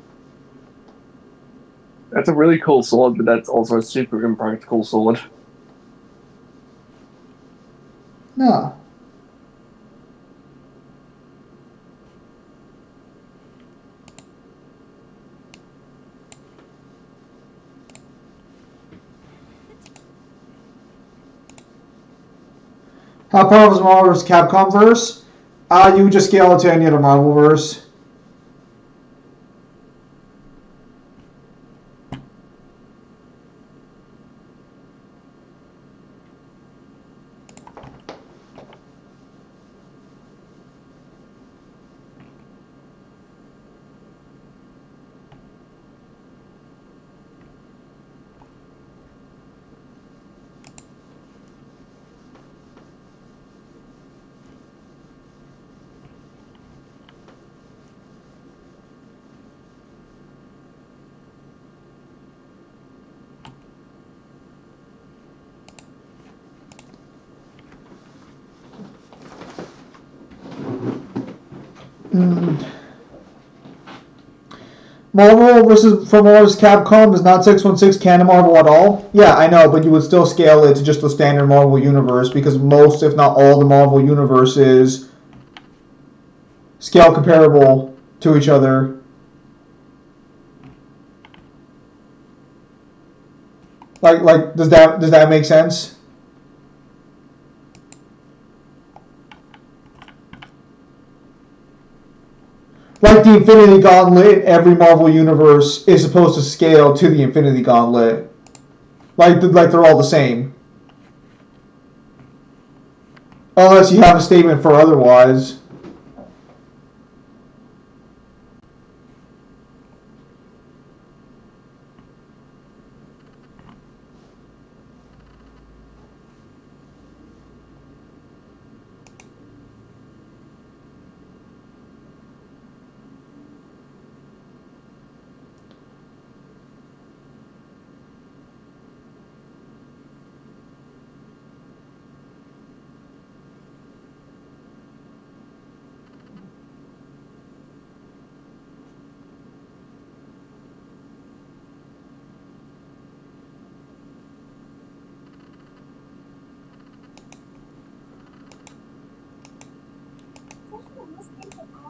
That's a really cool sword, but that's also a super impractical sword. No. How powerful is Marvel vs. Capcom verse? You would just scale it to any other Marvel verse. Marvel versus Capcom is not 616 canon Marvel at all. Yeah, I know, but you would still scale it to just the standard Marvel universe because most, if not all, the Marvel universes scale comparable to each other. Like, does that make sense? Like the Infinity Gauntlet, every Marvel universe is supposed to scale to the Infinity Gauntlet. Like they're all the same. Unless you have a statement for otherwise.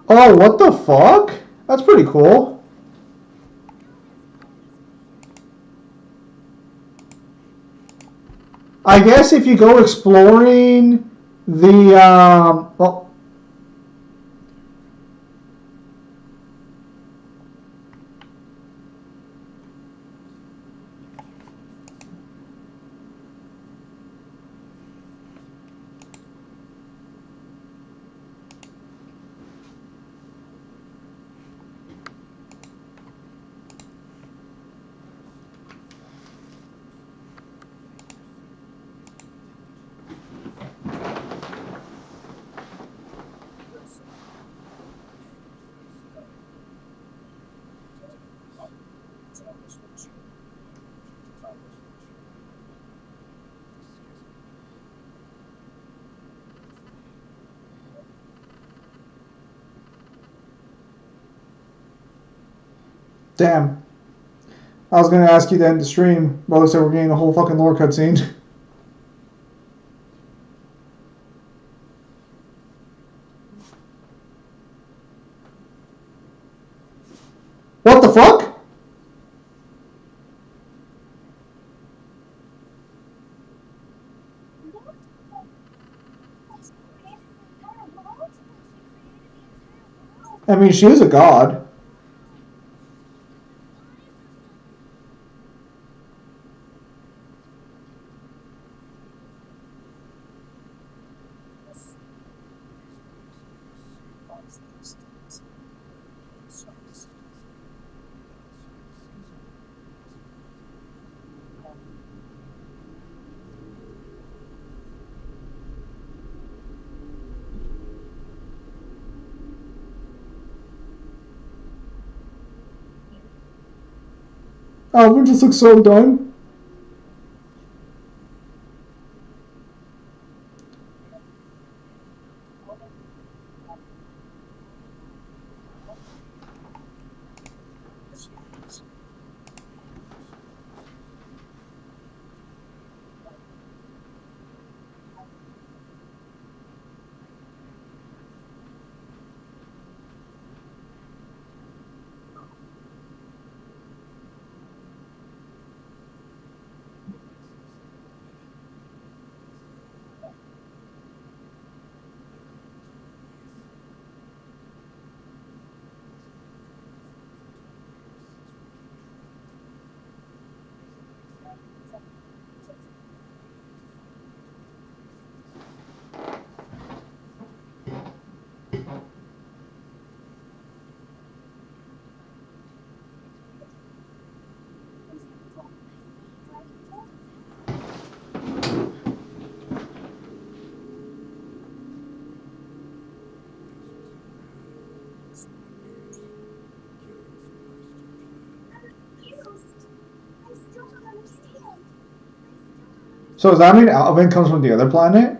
Oh, what the fuck? That's pretty cool. I guess if you go exploring the well, damn. I was gonna ask you to end the stream, but looks like we're getting a whole fucking lore cutscene. What the fuck? I mean, she is a god. Oh, we just look so done. So does that mean Alvin comes from the other planet?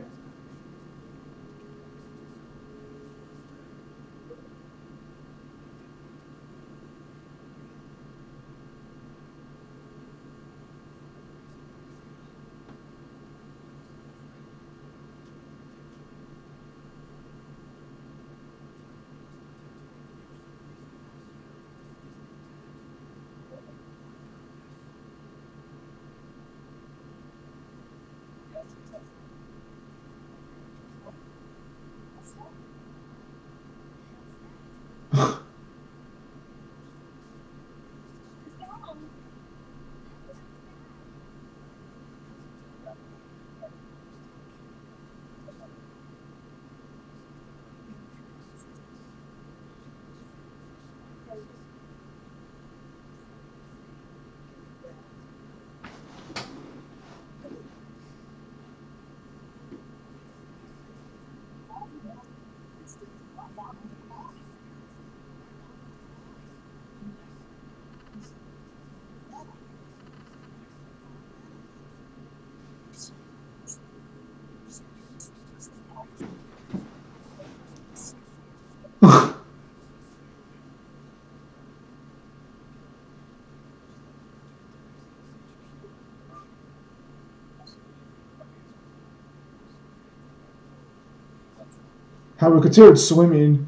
Have we considered swimming?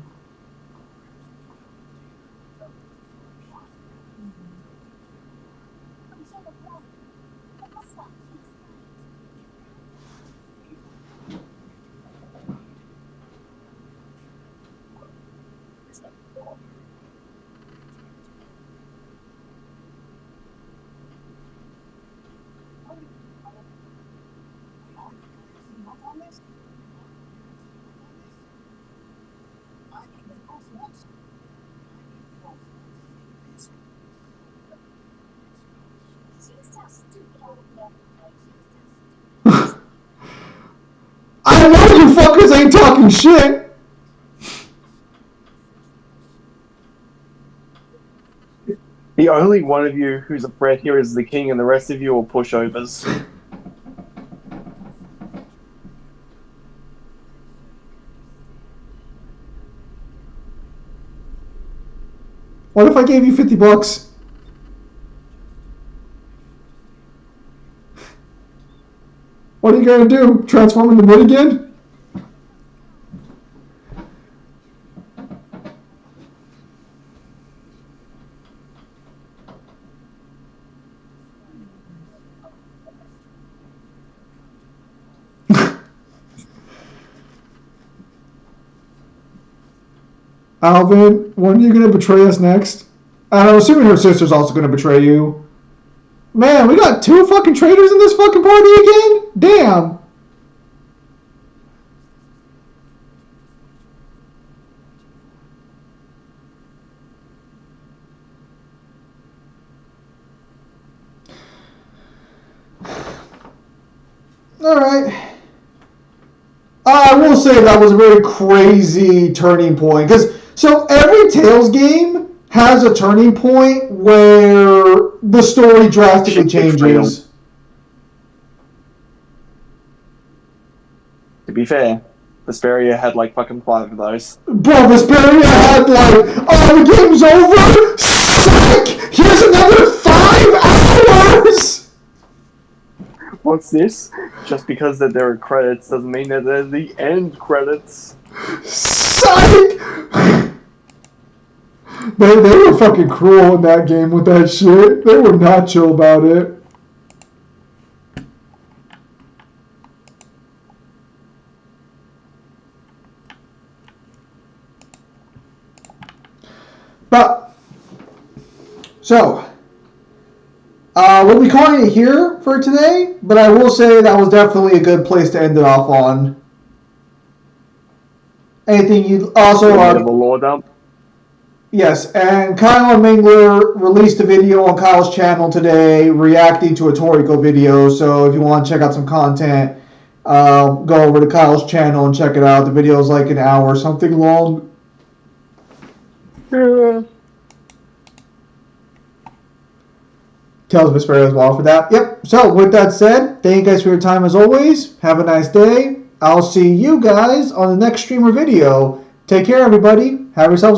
I know you fuckers ain't talking shit! The only one of you who's a threat here is the king, and the rest of you are pushovers. What if I gave you $50? What are you gonna do? Transform into mid again? Alvin, when are you gonna betray us next? And I'm assuming her sister's also gonna betray you. Man, we got 2 fucking traitors in this fucking party again? Damn! Alright. I will say that was a very crazy turning point. Because, so every Tales game has a turning point where the story drastically changes. To be fair, Vesperia had like fucking 5 of those. Bro, Vesperia had like, oh, the game's over? Psych! Here's another 5 hours! What's this? Just because that there are credits doesn't mean that they're the end credits. Psych! They were fucking cruel in that game with that shit. They were not chill about it. But, so, we'll be calling it here for today, but I will say that was definitely a good place to end it off on. Anything you also... a bit of a lore dump. Yes, and Kyle and Mingler released a video on Kyle's channel today reacting to a Toriko video, so if you want to check out some content, go over to Kyle's channel and check it out. The video is like an hour or something long. Tales of Vesperia as well for that. Yep. So with that said, thank you guys for your time as always. Have a nice day. I'll see you guys on the next stream or video. Take care, everybody. Have yourselves a